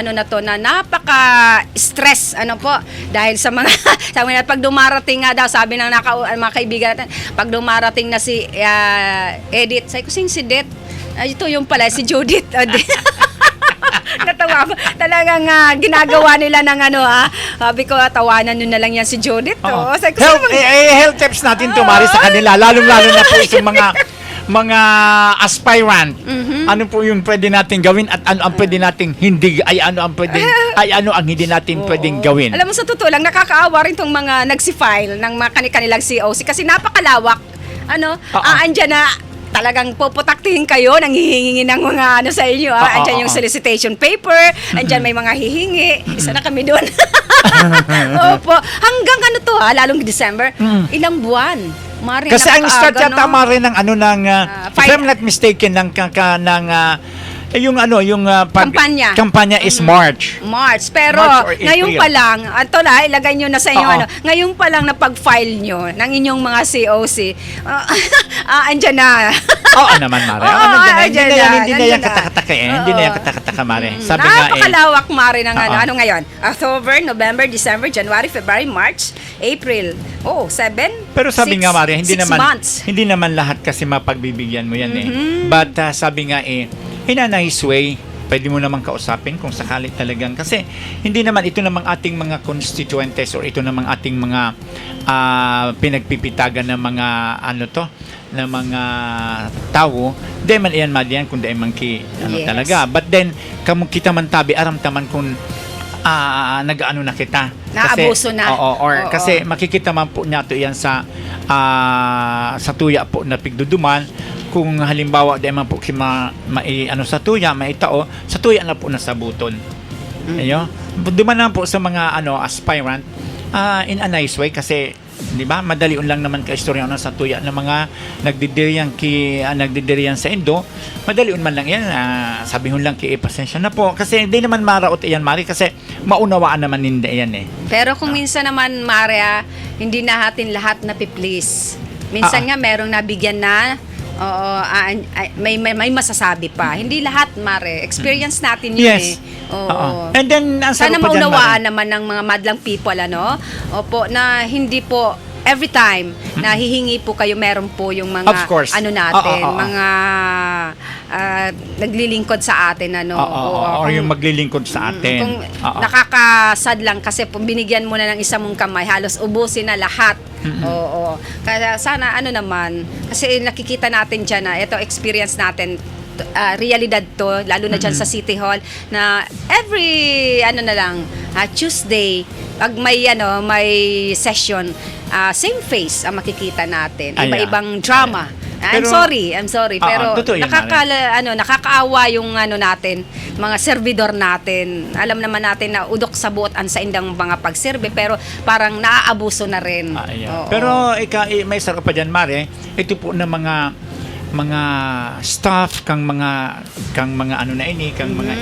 na to na napaka-stress po dahil sa mga sabi na pag dumarating nga daw, sabi ng mga kaibigan natin, pag dumarating na si Edith, sabi ko si Det, ito yung pala si Judith. Natawa ko. Talagang ginagawa nila ng sabi ko, tawanan nyo na lang yan si Judith. Oo. Sabi ko, Health tips natin tumari sa kanila, lalong-lalo na po itong mga aspirant. Ano po yung pwede natin gawin at ano ang pwede nating hindi ano ang hindi natin pwedeng gawin. Alam mo, sa totoo lang, nakakaawa rin tong mga nagsifile ng mga kanilang COC kasi napakalawak. Andyan na talagang puputaktihin kayo, nanghihingi ng mga sa inyo. Andyan yung solicitation paper, andyan may mga hihingi. Isa na kami doon. Opo. Hanggang lalong December, ilang buwan. Mari, kasi ang start yata Mari ng if I'm not mistaken yung kampanya is March. Pero March or April. ngayon pa lang, ilagay nyo na sa inyo ngayon pa lang na pag-file nyo ng inyong mga COC, andyan na. Oo naman, Mare. Hindi na yan katakataka Hindi na yan katakataka, Mare. Sabi nga napakalawak, Mare, ng ano ngayon? October, November, December, January, February, March, April. 7. Pero sabi nga, Mare, hindi 6 months. naman lahat kasi mapagbibigyan mo yan But sabi nga in a nice way, pwede mo naman kausapin kung sakali talagang, kasi hindi naman ito namang ating mga constituentes or ito namang ating mga pinagpipitagan ng mga na mga tao, di man iyan madiyan kung di man Yes. talaga. But then, kita man tabi, aram taman kung nag-ano na kita. Naabuso na. Oo. Kasi makikita man po nato yan sa tuya po na pigduduman. Kung halimbawa di man po sa tuya, maitao, sa tuya na po nasabuton. Ayo. Duman naman po sa mga aspirant in a nice way kasi di ba madalion lang naman ka istorya sa tuya ng mga nagdidiriyan sa Indo, madalion man lang yan, sabihon lang pasensya na po kasi hindi naman maraot iyan Mari kasi maunawaan naman hindi yan Pero kung minsan naman, Maria, hindi na natin lahat na-please. Minsan nga merong nabigyan na, may masasabi pa. Hindi lahat, Mare. Experience natin yun Yes. And then ang sana sagot pa dyan, maunawaan Mari. naman ng mga madlang people, Opo, na hindi po every time na hihingi po kayo, meron po yung mga Of course. natin, mga naglilingkod sa atin, or yung maglilingkod sa atin. Kung nakakasad lang kasi binigyan mo na ng isa mong kamay, halos ubusin na lahat. Oo. Kaya sana naman, kasi nakikita natin dyan na ito experience natin, realidad to, lalo na dyan sa City Hall, na every Tuesday, pag may session, same face ang makikita natin, iba-ibang drama. I'm sorry, pero totoo yan, nakakaawa yung natin, mga servidor natin. Alam naman natin na udok sa buotan sa indang mga pagserbe, pero parang naaabuso na rin. Pero may sarap pa dyan, Mare, ito po na mga staff kang mga mga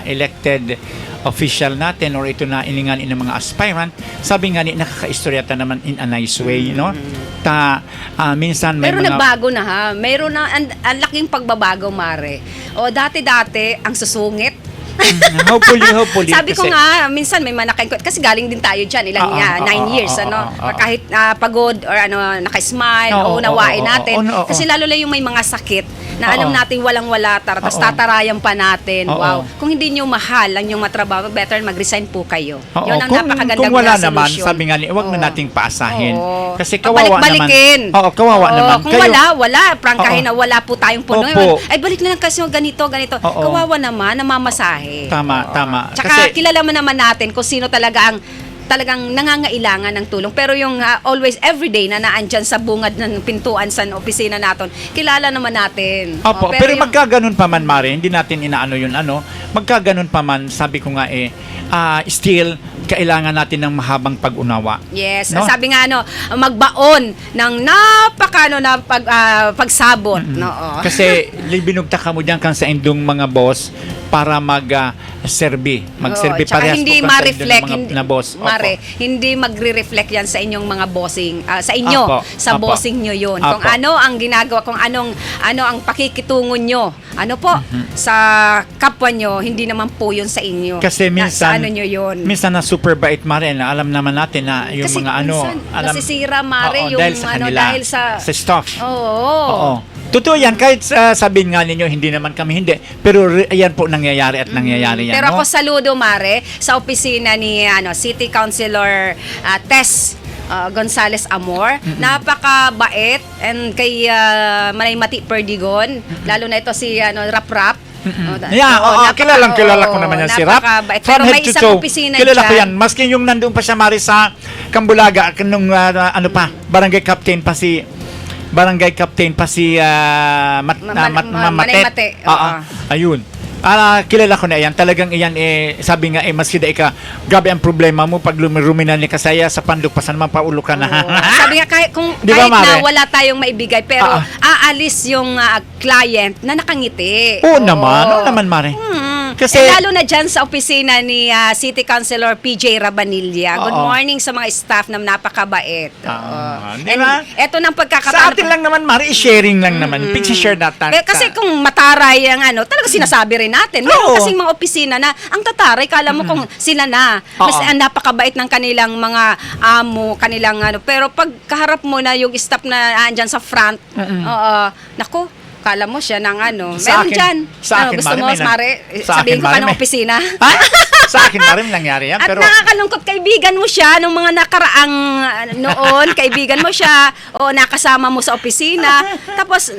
elected official natin or ito na iningan ng mga aspirant, sabi nga nakakaistoryata naman in a nice way, minsan may pero mga nagbago na mayroon na ang laking pagbabago, Mare. Dati ang susungit. hopefully Sabi ko kasi, nga, minsan may manakain kasi galing din tayo dyan, 9 years, kahit pagod or naka-smile, unawain natin. Kasi lalo lang yung may mga sakit na alam natin walang-wala, tapos tatarayan pa natin. Wow. Kung hindi nyo mahal ang yung matrabaho, better mag-resign po kayo. Yun ang napakagandang kung wala solution. naman, sabi nga huwag na nating paasahin. Kasi kawawa Pabalik-balikin. naman. Kawawa naman. Kung wala, prangkahin na wala po tayong puno. Ay, balik na lang kasi ganito. Kawawa naman, namamasahe. Tama. Tsaka kilala mo naman natin kung sino talaga ang talagang nangangailangan ng tulong. Pero yung always, everyday na naandyan sa bungad ng pintuan sa opisina natin, kilala naman natin. Opo, Oh, pero yung- magkaganon pa man, Mare, hindi natin inaano yun, magkaganon pa man, sabi ko nga still, kailangan natin ng mahabang pag-unawa. Yes, No? sabi nga magbaon ng pagsabot. No? Kasi binugta ka mo dyan kang sa indong mga boss para mag-serve Oo, tsaka parehas hindi po kang sa ma-reflect, indong mga na boss. Opo. Mare, hindi magre-reflect yan sa inyong mga bossing, sa inyo, Opo, sa opo. bossing nyo yun. Kung Opo. ano ang ginagawa, kung ano ang pakikitungo nyo, sa kapwa nyo, hindi naman po yun sa inyo. Kasi Sa minsan, ano nyo yun. minsan na super bait, Mare, na alam naman natin na yung Kasi mga minsan, nasisira, Mare, Oo, yung dahil sa kanila, dahil sa staff. Oo. Oo. Totoo yan, kahit sabihin nga ninyo, hindi naman kami hindi. Pero yan po nangyayari at nangyayari yan. Pero no? ako saludo, Mare, sa opisina ni City Councilor Tess Gonzales Amor. Napakabait, and kay Manaymati Perdigon, lalo na ito si Rap. Yeah, kilala ko naman yan si Rap. napakabait. From Pero head may to isang toe. opisina Kilala ko dyan. yan. Maski yung nandun pa siya, Mari, sa Cambulaga, nung barangay captain pa si Matet. Manaymati, oo. Ayun. Kilala ko na yan. Talagang iyan, sabi nga, maski da ika, grabe ang problema mo pag lumiruminan ni kasaya sa pandugpasan naman paulo ka na. Sabi nga, kahit Di ba, na Mare? wala tayong maibigay, pero aalis yung client na nakangiti. Oo naman, Mare. Kasi, Lalo na dyan sa opisina ni City Councilor PJ Rabanilla. Good Oo. morning sa mga staff na napakabait. di ba? Eto ng sa pagkakataon. atin lang naman, Mari, sharing lang naman. Pag-share natin. Kasi kung mataray ang talaga sinasabi rin natin. Meron Oo. kasing mga opisina na ang tataray, kala mo kung sila na. Mas Oo. napakabait ng kanilang mga amo, kanilang pero pag kaharap mo na yung staff na andyan sa front, nako, kala mo siya ng Sa meron akin- dyan. sa akin, gusto Mare, mo, may na- Mare, sa sabihin akin, ko ka Mare, ng may- opisina. Ha? Sa akin, Mari, nangyari yan. At Pero, nakakalungkot, kaibigan mo siya nung mga nakaraang noon, kaibigan mo siya, o nakasama mo sa opisina, tapos,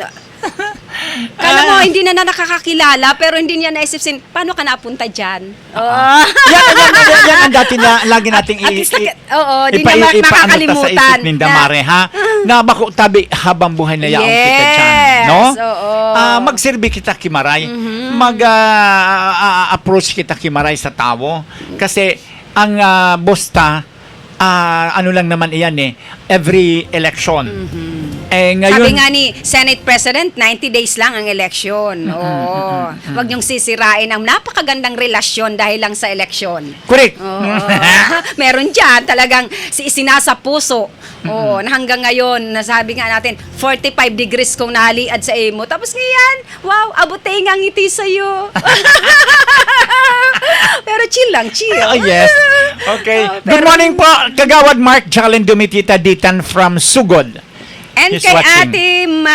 kala mo, hindi na nakakakilala, pero hindi niya naisipsin, paano ka napunta dyan? yan ang dati na lagi nating At least, di na ipaano makakalimutan. sa isip ninda, Mare, ha? Na bako tabi habang buhay na yaong kita dyan. No? Oo. Magsilbi kita kimaray. Approach kita kimaray sa tao. Kasi, ang bosta, ano lang naman iyan every election. Ngayon, Sabi nga ni Senate President, 90 days lang ang eleksyon. Oo. Huwag niyong sisirain ang napakagandang relasyon dahil lang sa eleksyon. correct. Oo. Meron dyan talagang isinasa puso. Oo, na hanggang ngayon, nasabi nga natin, 45 degrees kung nahaliad sa imo. Tapos ngayon, wow, abutay nga ngiti sa'yo. Pero chill lang, chill. Oh, yes. Okay. Good morning po, Kagawad Mark Jalen Dumitita Ditan from Sugod. And She's kay watching. Ate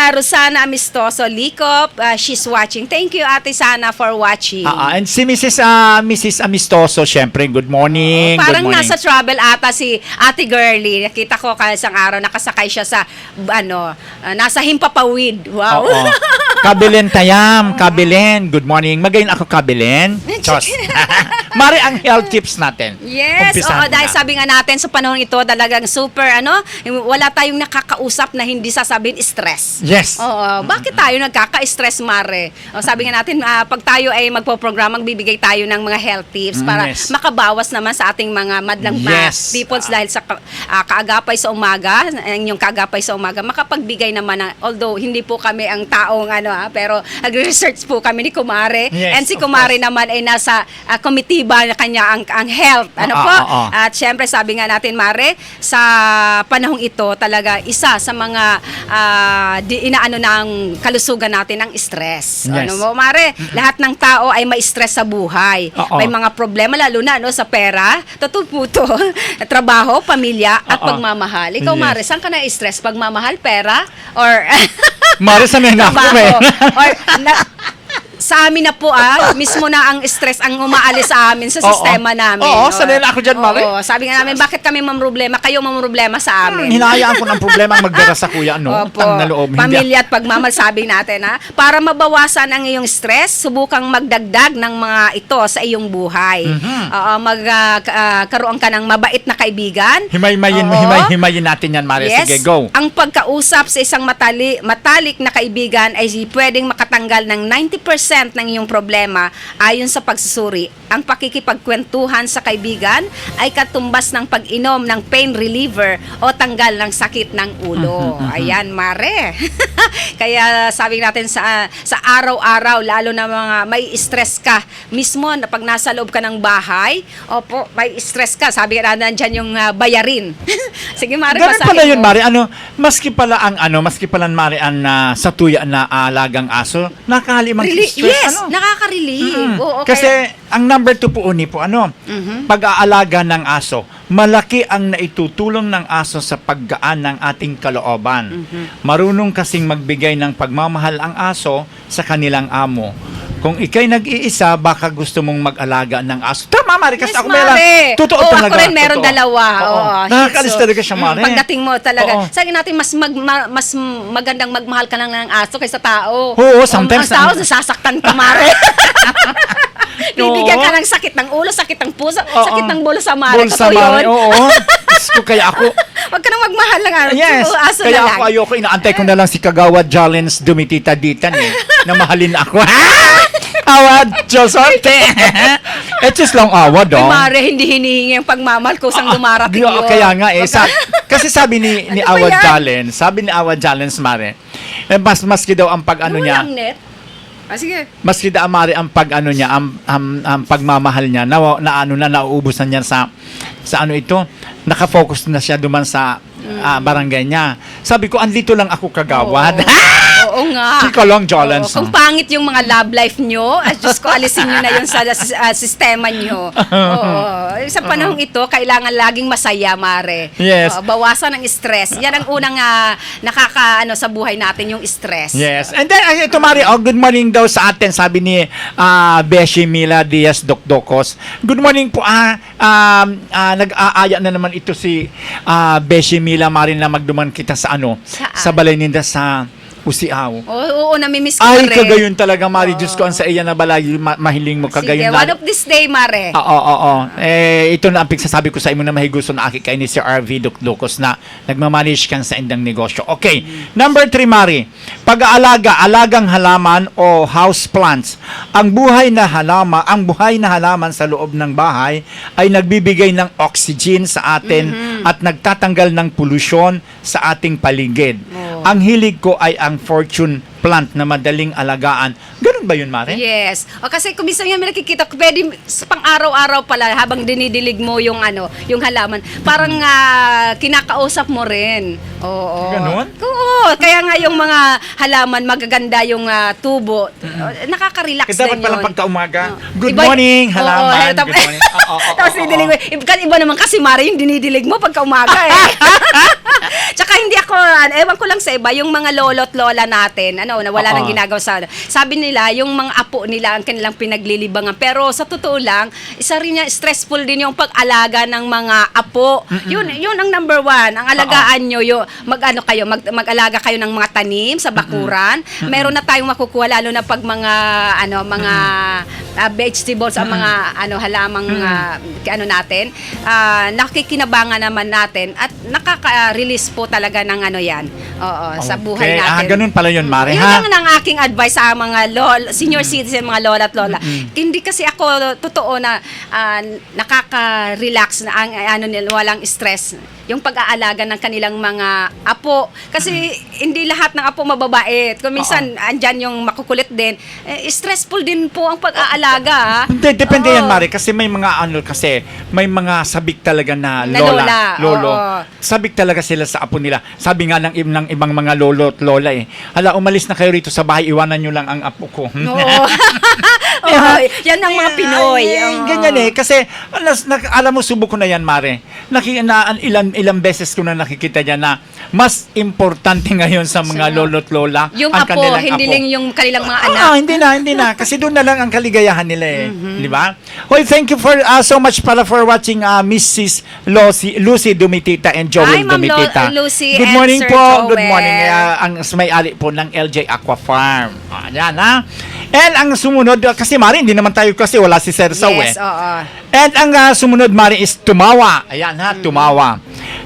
Rosana Amistoso Likop, she's watching. Thank you, Ate Sana, for watching. And si Mrs. Amistoso, syempre, good morning. Parang good morning. nasa travel ata si Ate Girlie. Nakita ko isang araw, nakasakay siya sa, nasa Himpapawid. Wow. Oo. Kabilin Tayam, Kabilin. Good morning. Magayon ako, Kabilin. Chos. Mari ang health tips natin. Yes, Umpisahan mo dahil na. sabi nga natin sa panahon ito, talagang super, wala tayong nakakausap na hindi sasabihin stress. Yes. Oo, bakit tayo nagkaka-stress, Mare? Sabi nga natin, pag tayo ay magpo-program, magbibigay tayo ng mga health tips para Yes. makabawas naman sa ating mga madlang Yes. peoples dahil sa kaagapay sa umaga, yung kaagapay sa umaga, makapagbigay naman although hindi po kami ang taong pero nag-research po kami ni Kumare. Yes, And si of Kumare naman ay nasa komitiba na kanya ang health. Po? At syempre sabi nga natin, Mare, sa panahong ito talaga isa sa mga inaano ng kalusugan natin ang stress. Yes. Ano mo, Mare? Lahat ng tao ay may stress sa buhay. Oo. May mga problema lalo na sa pera, tutuputo, trabaho, pamilya at Oo. pagmamahal. Ikaw, Yes. Mare, saan ka na-stress? Pagmamahal, pera, or Mari, sanay na ako, trabaho? eh. Or sa amin na po mismo na ang stress ang umaalis sa amin sa Oo. sistema namin. Oo, sanay na ako dyan, Mari. Oo, sabi nga namin, bakit kami mamroblema? Kayo mamroblema sa amin. Hinahayaan ko ng problema ang magdara sa kuya, no? Opo. Utang na loob. Hindi- Pamilya at pagmamahal, sabi natin, para mabawasan ang iyong stress, subukang magdagdag ng mga ito sa iyong buhay. Oo, magkaroon ka ng mabait na kaibigan. Himayin Oo. himayin natin yan, Mari. Yes. Sige, go. Ang pagkausap sa isang matalik na kaibigan ay pwedeng makatanggal ng 90% ng iyong problema ayon sa pagsusuri. Ang pakikipagkwentuhan sa kaibigan ay katumbas ng pag-inom ng pain reliever o tanggal ng sakit ng ulo. Ayan, Mare. Kaya sabi natin sa araw-araw, lalo na mga may stress ka, mismo na pag nasa loob ka ng bahay, opo, may stress ka. Sabi nga nandyan yung bayarin. Sige, Mare, Ganun basahin pala yun, mo. Mari. Maski pala Mari, ang sa tuya na alagang aso, nakahalimang stress, Yes, nakaka-relieve. Oo, Kasi ang number 2 po uni po pag-aalaga ng aso, malaki ang naitutulong ng aso sa paggaan ng ating kalooban. Marunong kasing magbigay ng pagmamahal ang aso sa kanilang amo. Kung ikay nag-iisa, baka gusto mong mag-alaga ng aso. Tama, Mari, kasi Yes, ako may lang. Mare. Totoo Oo, talaga. ako rin meron totoo. dalawa. Oo. Oo, Nakakaalis Shih Tzu. talaga siya, Mari. Pagdating mo talaga. Oo. Sabi natin, mas magandang magmahal ka lang ng aso kaysa tao. Oo, sometimes Ang tao, nasasaktan ka, Mare. Bibigyan ka ng sakit ng ulo, sakit ng puso, sakit ng bulsa, Mare. Bulsa, Totoo Mari. yun. Oo. Diyos ko, kaya ako, Huwag ka nang magmahal ng aso. yes, Aso kaya na ako lang. ayoko, inaantay ko na lang si Kagawad Jolens Dumitita-ditan na mahalin ako. Awad, Josorte. It's just long awad, Ay, oh. Mare, hindi hinihingi ang pagmamahal ko sang dumarating yun. Kaya nga kasi sabi ni Ano ba Awad yan? Jolens, Mare, maski daw ang pag-ano Ano niya, lang, net? Sige. maski daw Mare ang pag-ano niya, ang pagmamahal niya, nauubos na niya sa ano ito, nakafocus na siya duman sa barangay niya. Sabi ko, andito lang ako kagawad. Oo nga. Si Kalong Jolens. Oo, kung pangit yung mga love life nyo, Diyos ko, alisin nyo na yun sa sistema nyo. Oo. Sa panahong ito, kailangan laging masaya, Mare. Yes. Oo, bawasan ang stress. Yan ang unang sa buhay natin, yung stress. Yes. And then, ito Mari, good morning daw sa atin, sabi ni Beshi Mila Diaz Dokdokos. Good morning po. Nag-aaya na naman ito si Beshi Mila, Mari, na magduman kita sa Saan? sa balay ninda sa Usiaw. Oo, namimiss ko Ay, rin. kagayon talaga, Mari. Diyos ko, ang sa iya na balay, mahiling mo, Sige, kagayon one of this day, Mare. Oo. Ito na ang pigsasabi ko sa imo na mahigusto na aki kay ni Sir RV Dokdokos na nagmamanage kan sa indang negosyo. Okay. Number 3, Mari. Alagang halaman o house plants. Ang buhay na halaman sa loob ng bahay ay nagbibigay ng oxygen sa atin at nagtatanggal ng polusyon sa ating paligid. Ang hilig ko ay ang fortune plant na madaling alagaan. Ganun ba yun, Mare? Yes. O kasi kung minsan yan may nakikita ko, pwede sa pang-araw-araw pala habang dinidilig mo yung yung halaman, parang kinakausap mo rin. Oo. Ganon? Oo. Kaya nga yung mga halaman, magaganda yung tubo. Nakaka-relax Kasi dapat din pala yun. pagka-umaga, good Iba- morning, Oo, halaman. tap- Good morning. Tapos dinidilig mo. Iba naman kasi, Mari, yung dinidilig mo pagka-umaga eh. Tsaka hindi ako, ewan ko lang sa iba, yung mga lolo't lola natin, na wala nang ginagawa sa, sabi nila, yung mga apo nila ang kanilang pinaglilibangan. Pero sa totoo lang, isa rin niya, stressful din yung pag-alaga ng mga apo. Yun ang number 1. Ang alagaan nyo, mag-alaga kayo ng mga tanim sa bakuran. Meron na tayong makukuha, lalo na pag mga vegetables, ang mga halamang natin. Nakikinabangan naman natin at nakaka-release po talaga ng yan. Oo, sa buhay natin. Ganun pala yun, Mare, Yun ha? lang ang aking advice sa mga senior citizen, mga lola at lola. Hindi kasi ako totoo na nakaka-relax na walang stress. Yung pag-aalaga ng kanilang mga apo. Kasi hindi lahat ng apo mababait. Kung minsan, andyan yung makukulit din. Stressful din po ang pag-aalaga. Hindi, depende Oo. yan, Mare. Kasi may mga may mga sabik talaga na Na lolo. oo. Sabik talaga sila sa apo nila. Sabi nga ng ibang mga lolo at lola hala, umalis na kayo rito sa bahay, iwanan nyo lang ang apo ko. Oo. Oo, yan ang mga Pinoy. Oo. Ganyan kasi alam mo, subok ko na yan, Mare. Ilang beses ko na nakikita yan na mas importante ngayon sa mga lolo't lola Yung ang apo, kanilang hindi apo. lang yung kanilang mga anak. Hindi na. Kasi doon na lang ang kaligayahan nila Di ba? Hoy, thank you for so much pala for watching Mrs. Lucy Dumitita and Joel Hi, Ma'am Dumitita. Lucy Good and morning Sir po. Joel. Good morning. Ang may-ari po ng LJ Aqua Farm. Ayan, ha? And ang sumunod, kasi Mari, hindi naman tayo kasi wala si Sir Saw Yes, oo. And ang sumunod, Mari, is tumawa. Ayan, ha? Tumawa.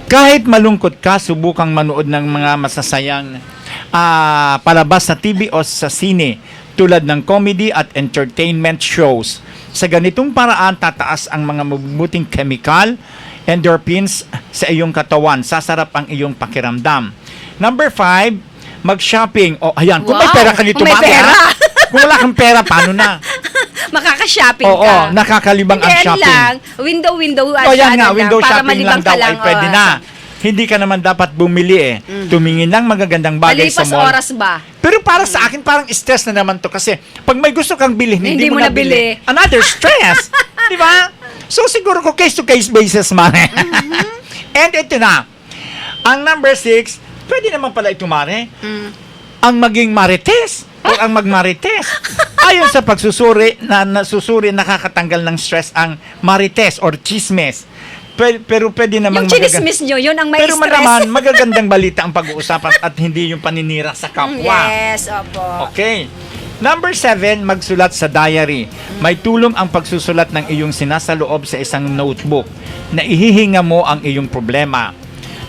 Kahit malungkot ka, subukang manood ng mga masasayang palabas sa TV o sa sine tulad ng comedy at entertainment shows. Sa ganitong paraan, tataas ang mga mabubuting chemical, endorphins sa iyong katawan. Sasarap ang iyong pakiramdam. Number 5, mag-shopping. O, ayan, kung may Wow, pera ka nito, kung may Mari, pera. ha? Kung wala kang pera, paano na? Makaka-shopping Oo, ka. nakakalibang ang Hindi, shopping. lang. Window. O yan nga, lang, window para shopping malibang lang daw ka ay pwede oo. na. Hindi ka naman dapat bumili Tumingin ng magagandang bagay sa Malipas mall. oras ba? Pero para sa akin, parang stress na naman to kasi pag may gusto kang bilhin, hindi mo nabili. nabili. Another stress. Di ba? So siguro ko case-to-case basis, Mare. And ito na. Ang number 6, pwede naman pala ito, Mare. Ang maging marites o ang magmarites. Ayon sa pagsusuri, nasusuri nakakatanggal ng stress ang marites or chismes. Pero pwede namang Yung chinismis nyo, yun ang may pero stress. naman, magagandang balita ang pag-uusapan at hindi yung paninira sa kapwa. Yes, opo. Okay. Number 7, magsulat sa diary. May tulong ang pagsusulat ng iyong sinasaloob sa isang notebook na ihihinga mo ang iyong problema.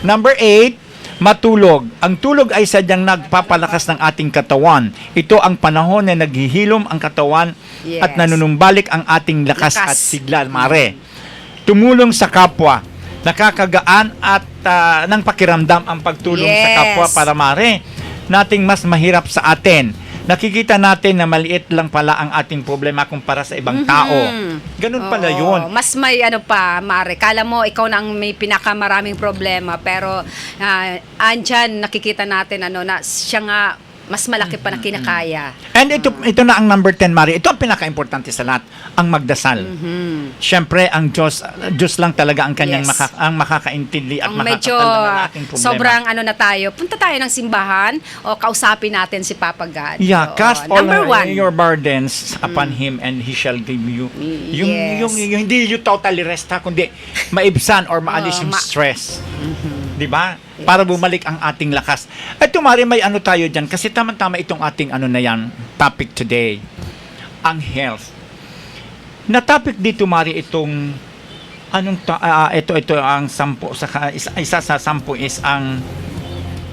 Number 8, matulog. Ang tulog ay sadyang nagpapalakas ng ating katawan. Ito ang panahon na naghihilom ang katawan Yes. at nanunumbalik ang ating lakas Lakas. at sigla, Mare. Tumulong sa kapwa. Nakakagaan at ng pakiramdam ang pagtulong sa Yes. kapwa para, Mare, nating mas mahirap sa atin. Nakikita natin na maliit lang pala ang ating problema kumpara sa ibang tao. Ganun pala Oo, yun. Mas may ano pa, Mare. Kala mo, ikaw na ang may pinakamaraming problema. Pero, andyan, nakikita natin na siya nga, mas malaki pa na kinakaya. And ito na ang number 10, Mari. Ito ang pinaka-importante sa lahat, ang magdasal. Siyempre, ang Diyos lang talaga ang kanyang Yes. ang makakaintindi at Ang medyo makakatanda ng ating problema. sobrang na tayo. Punta tayo ng simbahan o kausapin natin si Papa God. Yeah, Oo. cast all Number 1. your burdens upon Him and He shall give you. Yes. Yung hindi you totally rest ha, kundi maibsan or maalis yung stress. Di ba? Para bumalik ang ating lakas. At Mari, may tayo dyan kasi tama-tama itong ating na yan, topic today. Ang health. Na topic dito, Mari, itong ito ang 10 isa sa 10 is ang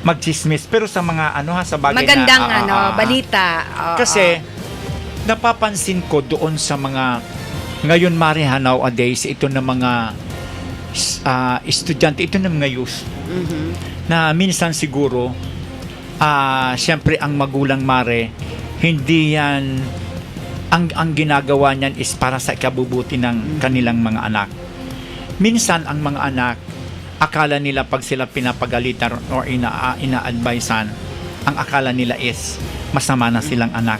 magchismis pero sa mga sa bagay Magandang na balita. Oo. kasi napapansin ko doon sa mga ngayon, Mari, nowadays ito na mga estudyante, ito na mga youth na minsan siguro syempre ang magulang, Mare, hindi yan ang ginagawa niyan is para sa ikabubuti ng kanilang mga anak. Minsan ang mga anak akala nila pag sila pinapagalitan or ina-advisean, ang akala nila is masama na silang anak,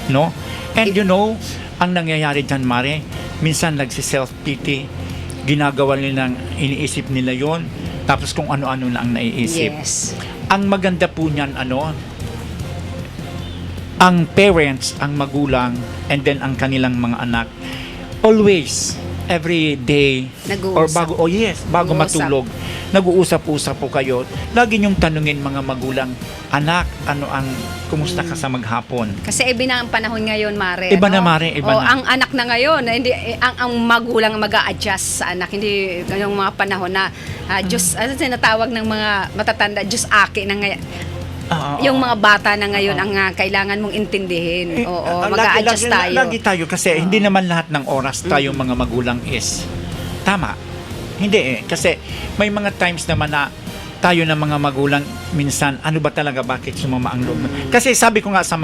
no? And ang nangyayari dyan, Mare, minsan nagsi-self-pity, ginagawa nilang iniisip nila yon, tapos kung ano-ano na ang naiisip. Yes. Ang maganda po niyan, ang parents, ang magulang, and then ang kanilang mga anak, always, every day, or Nag-uusap. bago Nag-uusap. matulog, nag-uusap-usap po kayo. Lagi niyong tanungin mga magulang, anak, kumusta ka sa maghapon? Kasi iba na ang panahon ngayon, Mare. Iba na, Mare, iba na. Ang anak na ngayon, hindi ang magulang mag-a-adjust sa anak. Hindi yung mga panahon na Diyos, tinatawag ng mga matatanda, Diyos aki na ngayon. Yung mga bata na ngayon ang kailangan mong intindihin. Oo, mag-a-adjust tayo. Lagi tayo kasi hindi naman lahat ng oras tayong mga magulang is tama. Hindi kasi may mga times naman na tayo na mga magulang minsan, ano ba talaga, bakit sumama ang loob? Kasi sabi ko nga sa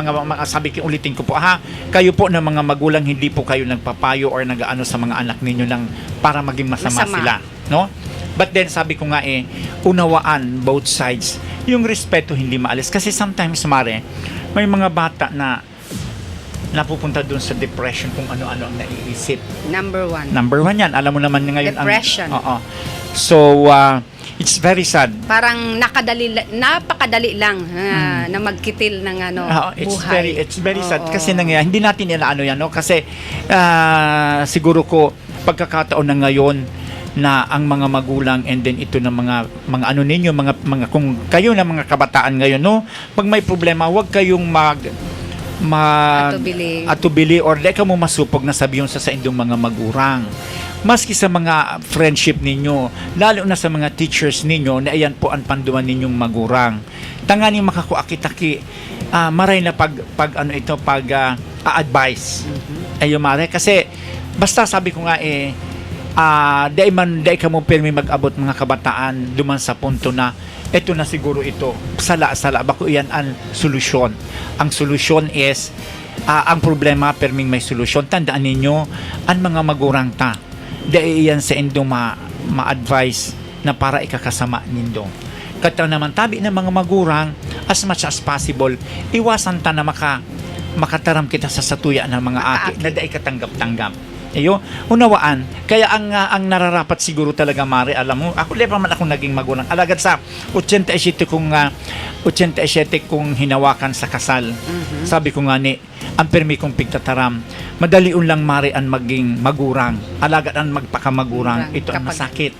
ulitin ko po, kayo po na mga magulang, hindi po kayo nagpapayo or nag-ano sa mga anak ninyo lang para maging masama sila, no? But then sabi ko nga unawaan both sides. Yung respeto hindi maalis kasi sometimes, Mare, may mga bata na napupunta dun sa depression kung ano-ano ang naiisip. Number one. Number one yan. Alam mo naman ngayon. Depression. Oo. So, it's very sad. Parang napakadali lang na magkitil ng buhay. It's very sad Oo. kasi nangyayari. Hindi natin inaano yan, no? Kasi siguro ko pagkakataon na ngayon na ang mga magulang and then ito na mga ano ninyo, mga kung kayo na mga kabataan ngayon, no? Pag may problema, huwag kayong atubili or di ka mo masupog na sabihin sa indong mga magurang. Maski sa mga friendship ninyo, lalo na sa mga teachers ninyo, na ayan po ang panduan ninyong magurang. Tanganing makakuakitaki, maray na advice. Ayo mare, kasi basta sabi ko nga dahil ka mo pirmi mag-abot mga kabataan duman sa punto na ito na siguro ito sala bako iyan ang solusyon. Ang solusyon is ang problema perming may solusyon. Tandaan ninyo ang mga magurang ta dahil iyan sa indo ma-advise na para ikakasama nindo. Kataw naman tabi ng mga magurang as much as possible iwasan ta na makataram kita sa satuya ng mga aki na dahil katanggap-tanggap. Ayo, unawaan. Kaya ang nararapat siguro talaga mare, alam mo, ako lepa man akong naging magulang. Alagad sa 87 kung hinawakan sa kasal. Sabi ko nga ni, ang permi kong pigtataram, madaliun lang mare ang maging magurang. Alagad ang magpakamagurang. Ito ang masakit.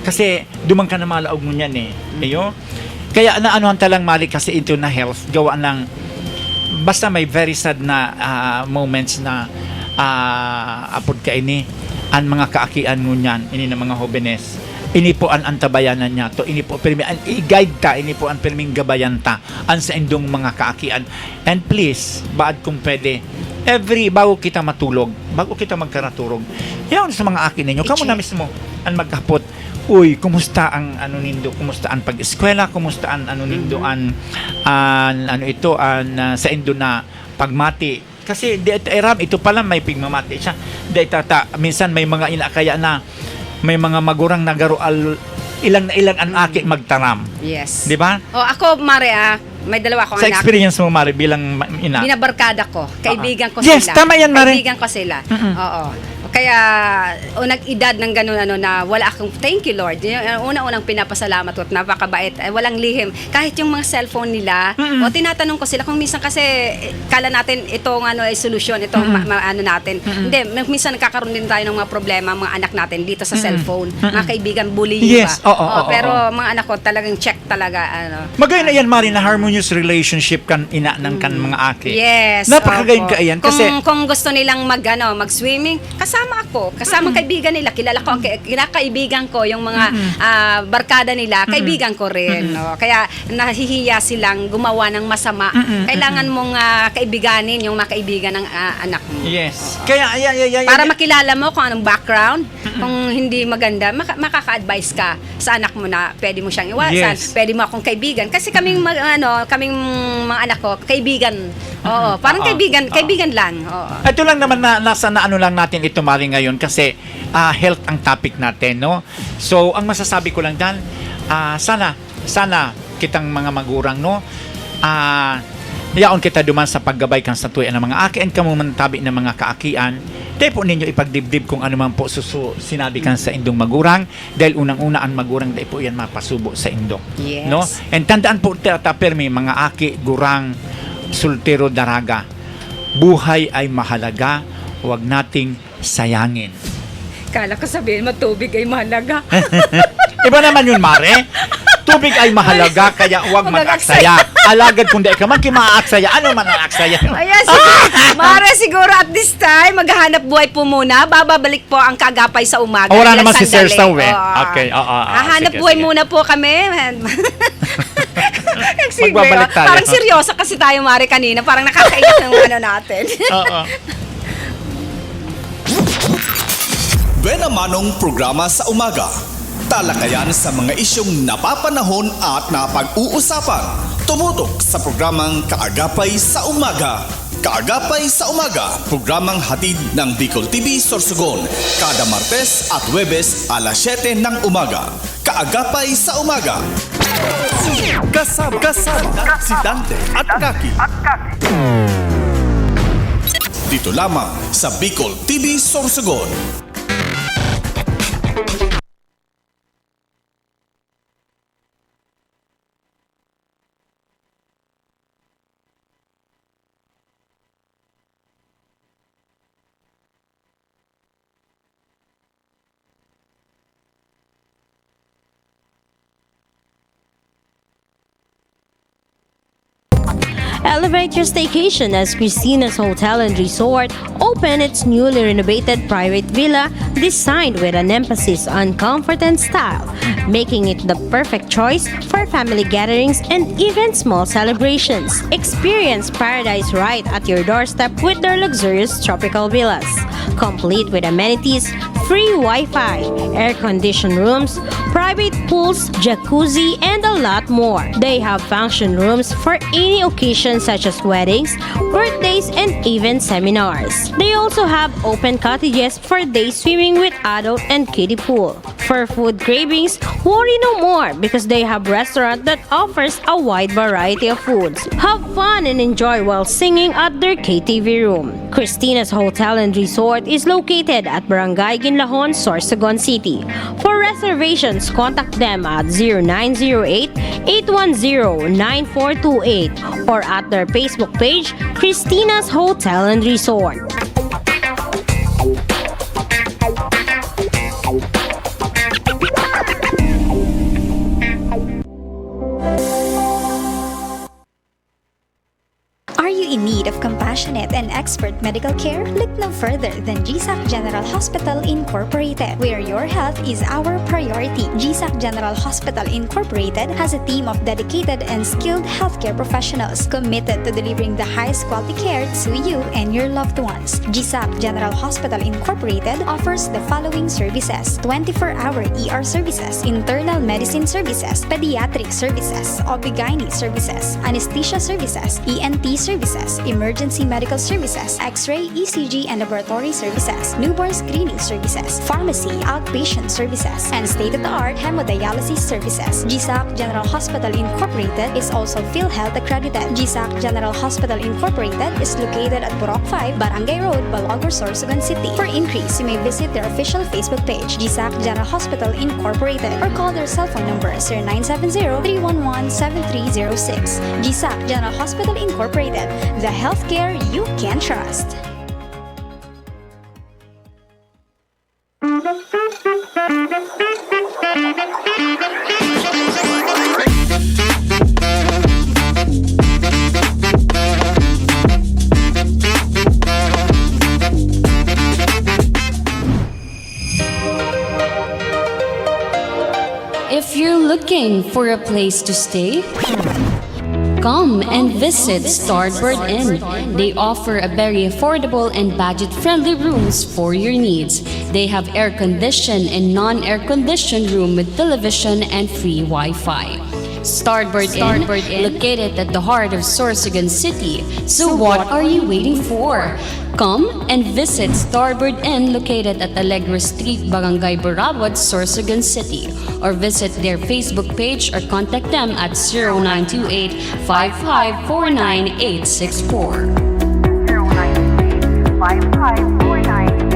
Kasi dumang ka na malaog mo niyan Ayo. Kaya naanuhan talang mali kasi ito na health. Gawaan lang basta may very sad na moments na apod ka ini ang mga kaakian mo niyan ini ng mga hobenes ini po ang antabayanan niya to ini po permi ang i-guide ta ini po ang perming gabayan ta ang sa indong mga kaakian and please baad kung pwede bago kita matulog bago kita magkaraturog yan sa mga akin ninyo kamo na mismo ang magkapot uy kumusta ang nindo kumusta ang pag-eskwela kumusta ang nindo sa indo na pagmati. Kasi ito pala may pigmamati siya. Minsan may mga inakaya na may mga magurang nagarual ilang ang aki magtaram. Yes. Di ba? Ako, Mare, may dalawa akong Sa anak. experience mo, Mare, bilang ina. Binabarkada ko. Kaibigan ko Yes, sila. tama yan, Mare. Kaibigan ko sila. Oo. Kaya, nag-edad ng gano'n, na wala akong, thank you Lord. Unang-unang pinapasalamat ko at napakabait. Walang lihim. Kahit yung mga cellphone nila, tinatanong ko sila kung minsan kasi, kala natin itong ay solusyon, itong natin. Hindi, minsan nagkakaroon din tayo ng mga problema, mga anak natin dito sa cellphone. Mga kaibigan, bullying Yes, ba? oo. Pero mga anak ko talagang check talaga. Magayon na yan, Mari, na harmonious relationship kan ina ng kan mga aki. Yes. Napakagayon opo. ka yan. Kasi, kung gusto nilang mag-swimming, kasama ako. Kasama kaibigan nila. Kilala ko, kinakaibigan ko yung mga barkada nila. Kaibigan ko rin. No? Kaya nahihiya silang gumawa ng masama. Kailangan mong kaibiganin yung mga kaibigan ng anak mo. yes. Oo. Kaya, Para makilala mo kung anong background, kung hindi maganda, makaka-advise ka sa anak mo na pwede mo siyang iwasan, Yes. pwede mo akong kaibigan. Kasi kaming mga anak ko, kaibigan. Oo, parang kaibigan lang. Oo. Ito lang naman nasa ano lang natin ito Mari ngayon kasi health ang topic natin, no? So, ang masasabi ko lang dyan, sana kitang mga magurang, no? Yaon kita duman sa paggabay kang statuya ng mga aki and kamumantabi ng mga kaakian. Dahil po ninyo ipagdibdib kung ano man po sinabi kan sa indong magurang dahil unang-una ang magurang dahil po yan mapasubo sa indo. Yes. No? And tandaan po permi mga aki, gurang, sultero, daraga. Buhay ay mahalaga, huwag nating sayangin. Kala ko sabihin mo, tubig ay mahalaga. Iba naman yun, Mare. Tubig ay mahalaga, kaya huwag mag-aksaya. Alagad kung dahil ka man kimaaksaya, ano man ang aksaya? Ayan, Mare, siguro at this time, maghahanap buhay po muna. Bababalik po ang kagapay sa umaga. Wala Ilang naman si Sir sandali. Saw, eh. Oo. Okay, oo. Hahanap Sige, buhay sige. muna po kami. Nagsigwe, Magbabalik tayo. Parang seryoso kasi tayo, Mare, kanina. Parang nakakaiyak ng natin. Oo. Buena Manong programa sa umaga. Talakayan sa mga isyong napapanahon at napag-uusapan. Tumutok sa programang Kaagapay sa Umaga. Kaagapay sa Umaga, programang hatid ng Bicol TV Sorsogon. Kada Martes at Huwebes alas 7 ng umaga. Kaagapay sa Umaga. Kasama si Dante at Kaki. dito lamang sa Bicol TV Sorsogon. Elevate your staycation as Christina's Hotel and Resort opened its newly renovated private villa designed with an emphasis on comfort and style, making it the perfect choice for family gatherings and even small celebrations. Experience paradise right at your doorstep with their luxurious tropical villas, complete with amenities, free Wi-Fi, air-conditioned rooms, private pools, jacuzzi, and a lot more. They have function rooms for any occasion such as weddings, birthdays, and even seminars. They also have open cottages for day swimming with adult and kiddie pool. For food cravings, worry no more because they have restaurant that offers a wide variety of foods. Have fun and enjoy while singing at their KTV room. Christina's Hotel and Resort is located at Barangay Ginlahon, Sorsogon City. For reservations, contact them at 0908-810-9428 or at their Facebook page, Christina's Hotel and Resort. Are you in need of compassionate and expert medical care? Look no further than GSAC General Hospital Incorporated, where your health is our priority. GSAC General Hospital Incorporated has a team of dedicated and skilled healthcare professionals committed to delivering the highest quality care to you and your loved ones. GSAC General Hospital Incorporated offers the following services: 24-hour ER services, internal medicine services, pediatric services, OB/GYN services, anesthesia services, ENT services, emergency medical services, X-ray, ECG, and laboratory services, newborn screening services, pharmacy, outpatient services, and state-of-the-art hemodialysis services. GSAC General Hospital Incorporated is also PhilHealth accredited. GSAC General Hospital Incorporated is located at Purok 5, Barangay Road, Balagor, Sorsogon City. For inquiries, you may visit their official Facebook page, GSAC General Hospital Incorporated, or call their cell phone number 0970-311-7306. GSAC General Hospital Incorporated, the healthcare you can trust. If you're looking for a place to stay, come and visit Starboard Inn. They offer a very affordable and budget-friendly rooms for your needs. They have air-conditioned and non-air-conditioned room with television and free Wi-Fi. Starboard Inn, located at the heart of Sorsogon City. So what are you waiting for? Come and visit Starboard Inn located at Alegre Street, Barangay Borabot, Sorsogon City, or visit their Facebook page or contact them at 0928-5549864. 5549644.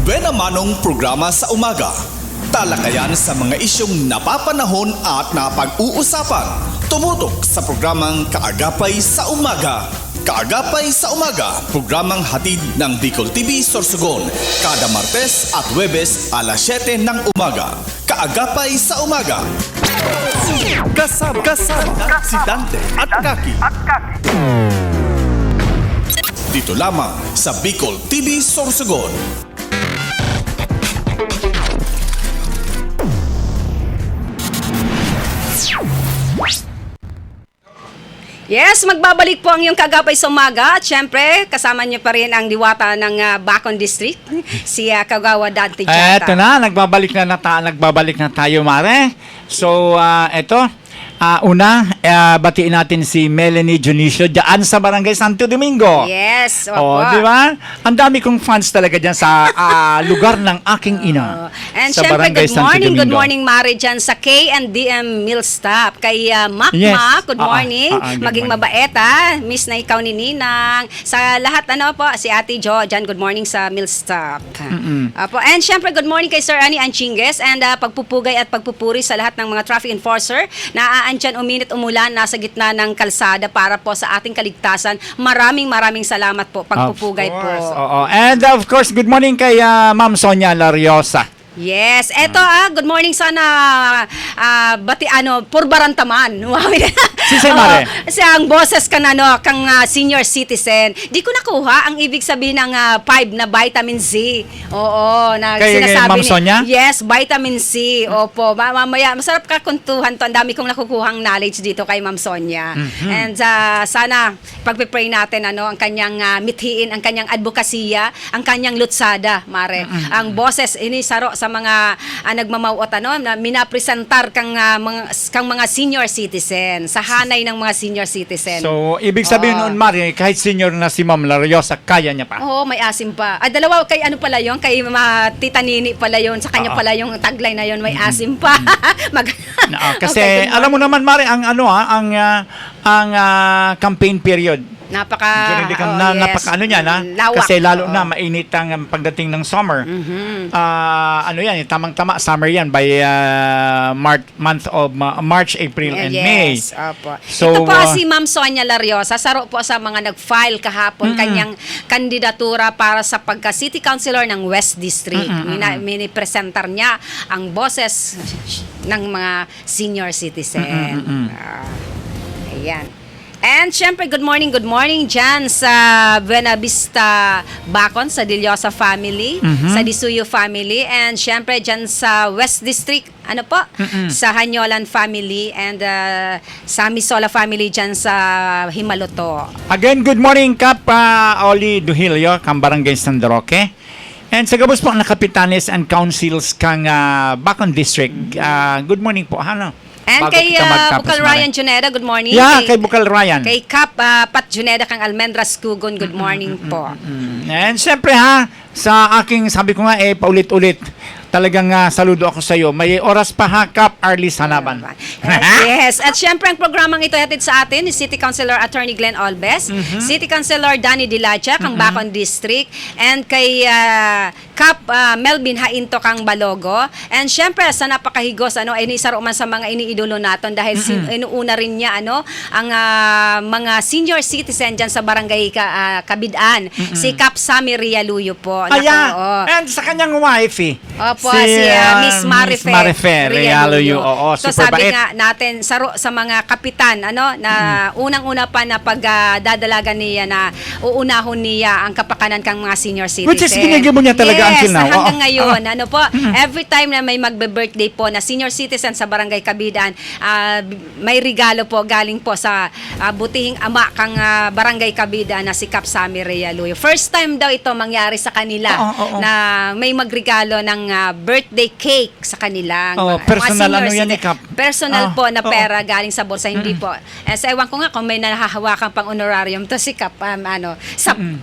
Buena Manong programa sa umaga. Talakayan sa mga isyong napapanahon at napag-uusapan. Tumutok sa programang Kaagapay sa Umaga. Kaagapay sa Umaga, programang hatid ng Bicol TV Sorsogon. Kada Martes at Huwebes alas 7 ng umaga. Kaagapay sa Umaga. Kasama si Dante at Kaki. Dito lamang sa Bicol TV Sorsogon. Yes, magbabalik po ang iyong Kaagapay sa Umaga. At syempre, kasama niyo pa rin ang diwata ng Bacon District, si Kagawa Dante Jata. Eto na, nagbabalik na tayo, Mare. So, batiin natin si Melanie Junicio dyan sa Barangay Santo Domingo. Yes, Oh, opo. di ba? Ang dami kong fans talaga dyan sa lugar ng aking ina. And sa syempre, Barangay Santo Domingo. good morning, Mari, dyan sa K&DM Mill Stop. Kay Makma, Yes. good morning. Good Maging morning. mabait, miss na ikaw ni Ninang. Sa lahat, si Ate Jo, dyan, good morning sa Mill Stop. Opo. And syempre, good morning kay Sir Ani Anchinges and pagpupugay at pagpupuri sa lahat ng mga traffic enforcer na andyan uminit umulan nasa gitna ng kalsada para po sa ating kaligtasan. Maraming salamat po. Pagpupugay Of po. course, oo. And of course, good morning kay Ma'am Sonia Lariosa. Yes, eto good morning sana Purbarantaman. Wow. Si Mare. Si ang boses kang senior citizen. Di ko nakuha ang ibig sabihin ng 5 na vitamin C. Oo, na Kay sinasabi Ma'am Sonia? Yes, vitamin C. Opo, mamaya masarap ka kuntuhan to. Ang dami kong nakukuhang knowledge dito kay Ma'am Sonia. And sana pagpe-pray natin ang kanyang mithiin, ang kanyang advokasya, ang kanyang lutsada, Mare. Ang boses inisaro sa mga nagmamawot na minapresentar kang mga senior citizen sa hanay ng mga senior citizen. So, ibig sabihin noon, Mari, kahit senior na si Ma'am Lariosa, kaya niya pa. Oo, may asim pa. Dalawa kay pala yon, kay Tita Nini pala yon, sa kanya pala yung tagline na yon, may asim pa. Kasi Okay, good alam mo naman, Mari, ang campaign period. napaka Napaka niya na. lawak. Kasi lalo na mainit ang pagdating ng summer. Tamang-tama summer yan by month of March, April and May. Yes, opo. So, ito po si Ma'am Sonia Lariosa, saro po sa mga nag-file kahapon kanyang kandidatura para sa pagka-city councilor ng West District. Minipresentar niya ang boses ng mga senior citizen. Ayan. And syempre, good morning dyan sa Buena Vista Bacon, sa Dillosa family, sa Disuyo family, and syempre dyan sa West District, sa Hanyolan family, and sa Misola family dyan sa Himaluto. Again, good morning, Kap Oli Duhilio, kang Barangay San Roque. And sa gabos po ang nakapitanes and councils kang Bacon District. Good morning po, Hana. And Bago kay kita magtapos, Bukal Mare. Ryan Juneda, good morning. Yeah, kay Bukal Ryan. Kay Kap Pat Juneda kang Almendras Kugon, good morning po. And syempre sa aking, sabi ko nga paulit-ulit, talagang saludo ako sa iyo. May oras pa Kap Arlis Hanaban. Yes. At syempre, ang programang ito hatid sa atin ni City Councilor Attorney Glenn Olbes, City Councilor Danny Dilacha, kang Bacon District, and kay Kap Melvin Hainto, kang Balogo. And syempre, sa napakahigos, inisaro man sa mga iniidolo natin dahil inuuna rin niya, ang mga senior citizen dyan sa Barangay Kabidaan, si Kap Sami Rialuyo po. Ayan. oo. And sa kanyang wife, Opo, si Miss Marife. Miss Marife Realuyo. Oo, So super sabi bait. nga natin sa mga kapitan na unang-una pa na pagdadalagan niya na uunahon niya ang kapakanan kang mga senior citizen. Which is ginigimo niya talaga until now. Hanggang Oo. ngayon. Ano po, every time na may magbe-birthday po na senior citizen sa Barangay Kabidan, may regalo po galing po sa butihing ama kang Barangay Kabidan na si Kap Sami Realuyo. First time daw ito mangyari sa kanila Oo. na may magregalo ng birthday cake sa kanila. Oo, personal ano yan ni Kap? Personal po na oo. pera galing sa bulsa, hindi po. Sa ewan ko nga kung may nahahawakan pang honorarium to si Kap,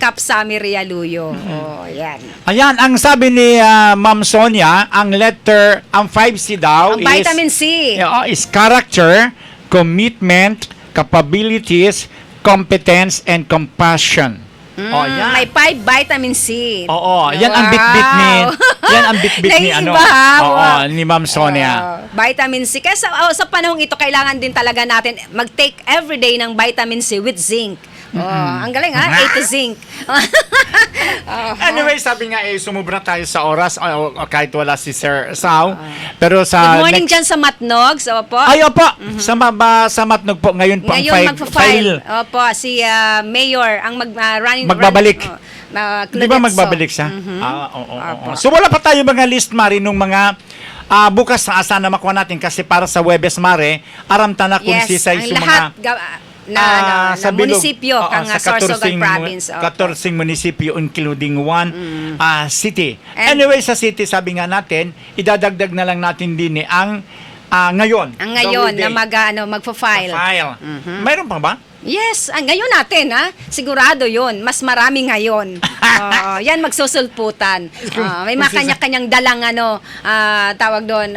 Kap Sami Realuyo. Oh, yan. Ayan, ang sabi ni Ma'am Sonia, ang 5C daw Ang vitamin C. is character, commitment, capabilities, competence, and compassion. Yan. May 5 vitamin C. Oo, yan ang bit-bit ni Naiiba, wow. ni Ma'am Sonia. Vitamin C. Kaya sa panahong ito, kailangan din talaga natin mag-take everyday ng vitamin C with zinc. Ang galing A to zinc. Anyway, sabi nga sumubra tayo sa oras kahit wala si Sir Sao. Pero sa Good morning dyan sa Matnog. So, opo. Ay, opo. Sa Matnog po. Ngayon po Ngayon ang magpa-file. Opo, si Mayor ang magbabalik. Di ba Claudetso. magbabalik siya? Oo. Opo. So wala pa tayo mga list, Mari, nung mga bukas na asa na makuha natin kasi para sa Webes, Mare, aramta na kung Yes, sisay ang sa mga lahat na sa bilog. munisipyo kang Sorsogon Province. Opo. 14 munisipyo including one city. And- Anyway, sa city, sabi nga natin, idadagdag na lang natin din ang ngayon. Ang ngayon the na weekday. magpa-file. File. Mayroon pa ba? Yes, ngayon natin sigurado 'yon. Mas marami ngayon. Yan magsusulputan. May mga kanya-kanyang dalang tawag doon.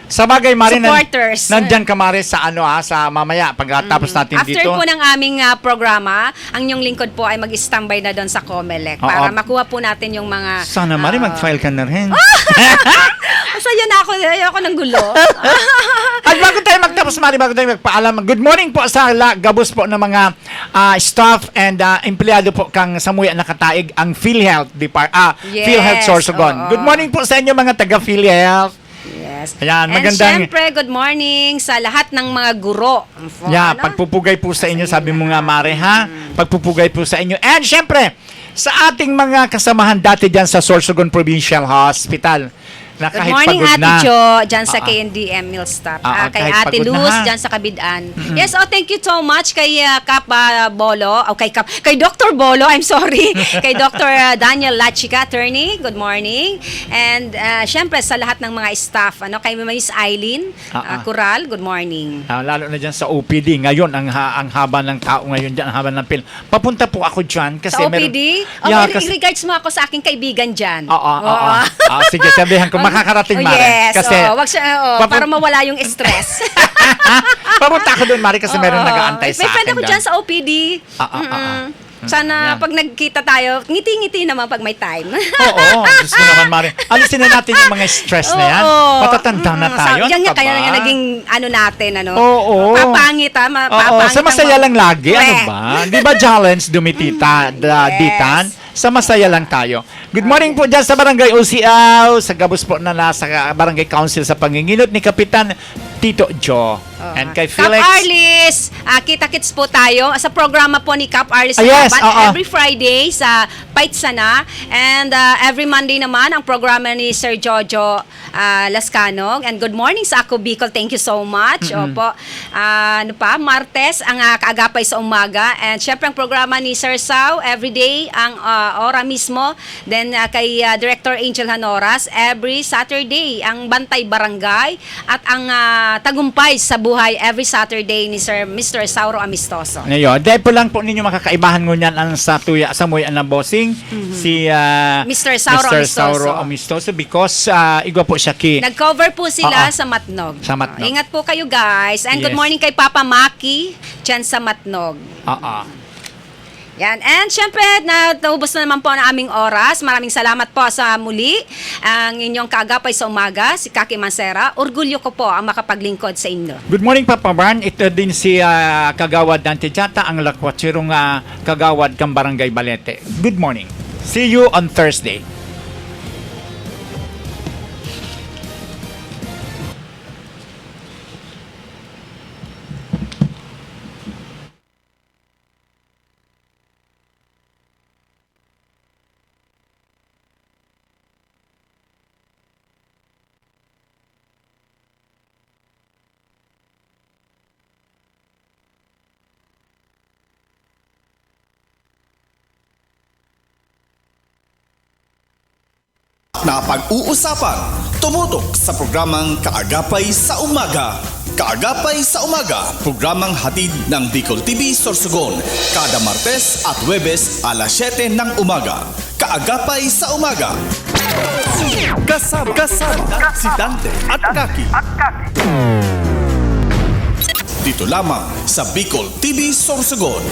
Sa bagay, Mari, Supporters. nandyan ka, Mari, sa sa mamaya, pagkatapos natin After dito. po ng aming programa, ang inyong lingkod po ay mag-standby na doon sa Comelec para makuha po natin yung mga Sana, Mari, mag-file ka na rin. Masaya na ako. Ayoko ng gulo. At bago tayo magtapos, Mari, bago tayo magpaalam, good morning po sa gabos po ng mga staff and empleyado po kang Samuya Nakataig, ang PhilHealth Yes, PhilHealth Sorsogon. oo. Good morning po sa inyo mga taga PhilHealth. Yes. Ayan, And magandang... syempre, good morning sa lahat ng mga guro. Yeah, pagpupugay po sa inyo, sabi mo nga, Mare, ha? Pagpupugay po sa inyo. And syempre, sa ating mga kasamahan dati dyan sa Sorsogon Provincial Hospital, na Good kahit morning, pagod Ate na. Jo, dyan sa KNDM Millstop. Kay kahit Ate pagod na, Luz, ha? dyan sa Kabidaan. Yes, thank you so much kay Kap Bolo, kay Dr. Bolo, I'm sorry, kay Dr. Daniel Lachica, attorney, good morning. And syempre sa lahat ng mga staff, kay Miss Eileen Cural, good morning. Lalo na dyan sa OPD. Ngayon, ang haba ng tao ngayon dyan, ang haba ng pil. Papunta po ako dyan. Kasi Sa OPD? I-regards mo ako sa aking kaibigan dyan. Oo. Sige, sabihan ko. Makakarating, Mare. Yes, Kasi, wag siya, para mawala yung stress. papunta ako doon, Mare, kasi meron nag-aantay sa May friend akin ako dyan sa OPD. Sana Yan. pag nagkita tayo, ngiti-ngiti naman pag may time. Oo, gusto naman, Mare. Alisin na natin yung mga stress na yan. Oo. Patatanda na tayo. Yan nga, ano pa kaya ba? nga naging natin, Oo. Papangit, Oo, papangit. sa masaya lang lagi. Ano Correct. ba? Di ba challenge dumitita, ditan? Sa masaya lang tayo. Good morning po dyan sa Barangay OCL, sa gabos po na nasa Barangay Council sa panginginot ni Kapitan Tito Jo. And kay Kap Felix. Arlis, kita-kits po tayo sa programa po ni Kap Arlis Yes, Laban, every Friday sa Paitsana, and every Monday naman ang programa ni Sir Jojo Lascanog. And good morning sa Ako Bicol, thank you so much. Opo. Martes ang kaagapay sa umaga, and syempre ang programa ni Sir Sao everyday ang ora mismo. Then kay Director Angel Hanoras every Saturday ang Bantay Barangay, at ang Tagumpay sa Buhay every Saturday ni Mr. Sauro Amistoso. Ngayon, dahil po lang po ninyo makakaibahan ngunyan ang sa muya ng bossing, si Mr. Sauro Amistoso, because igwa po siya ki. Nag-cover po sila Oo. sa Matnog. Sa Matnog. Ingat po kayo, guys. And good Yes. morning kay Papa Maki dyan sa Matnog. Yan. And syempre, naubos na naman po ang aming oras. Maraming salamat po sa muli. Ang inyong kaagapay sa umaga, si Kaki Mansera. Orgulyo ko po ang makapaglingkod sa inyo. Good morning, Papa Barn. Ito din si Kagawad Dante Chata, ang lakwatsirong Kagawad kang Barangay Balete. Good morning. See you on Thursday. at napag-uusapan. Tumutok sa programang Kaagapay sa Umaga. Kaagapay sa Umaga, programang hatid ng Bicol TV Sorsogon. Kada Martes at Huwebes alas 7 ng umaga. Kaagapay sa Umaga. Kasama si Dante at Kaki. Dito lamang sa Bicol TV Sorsogon.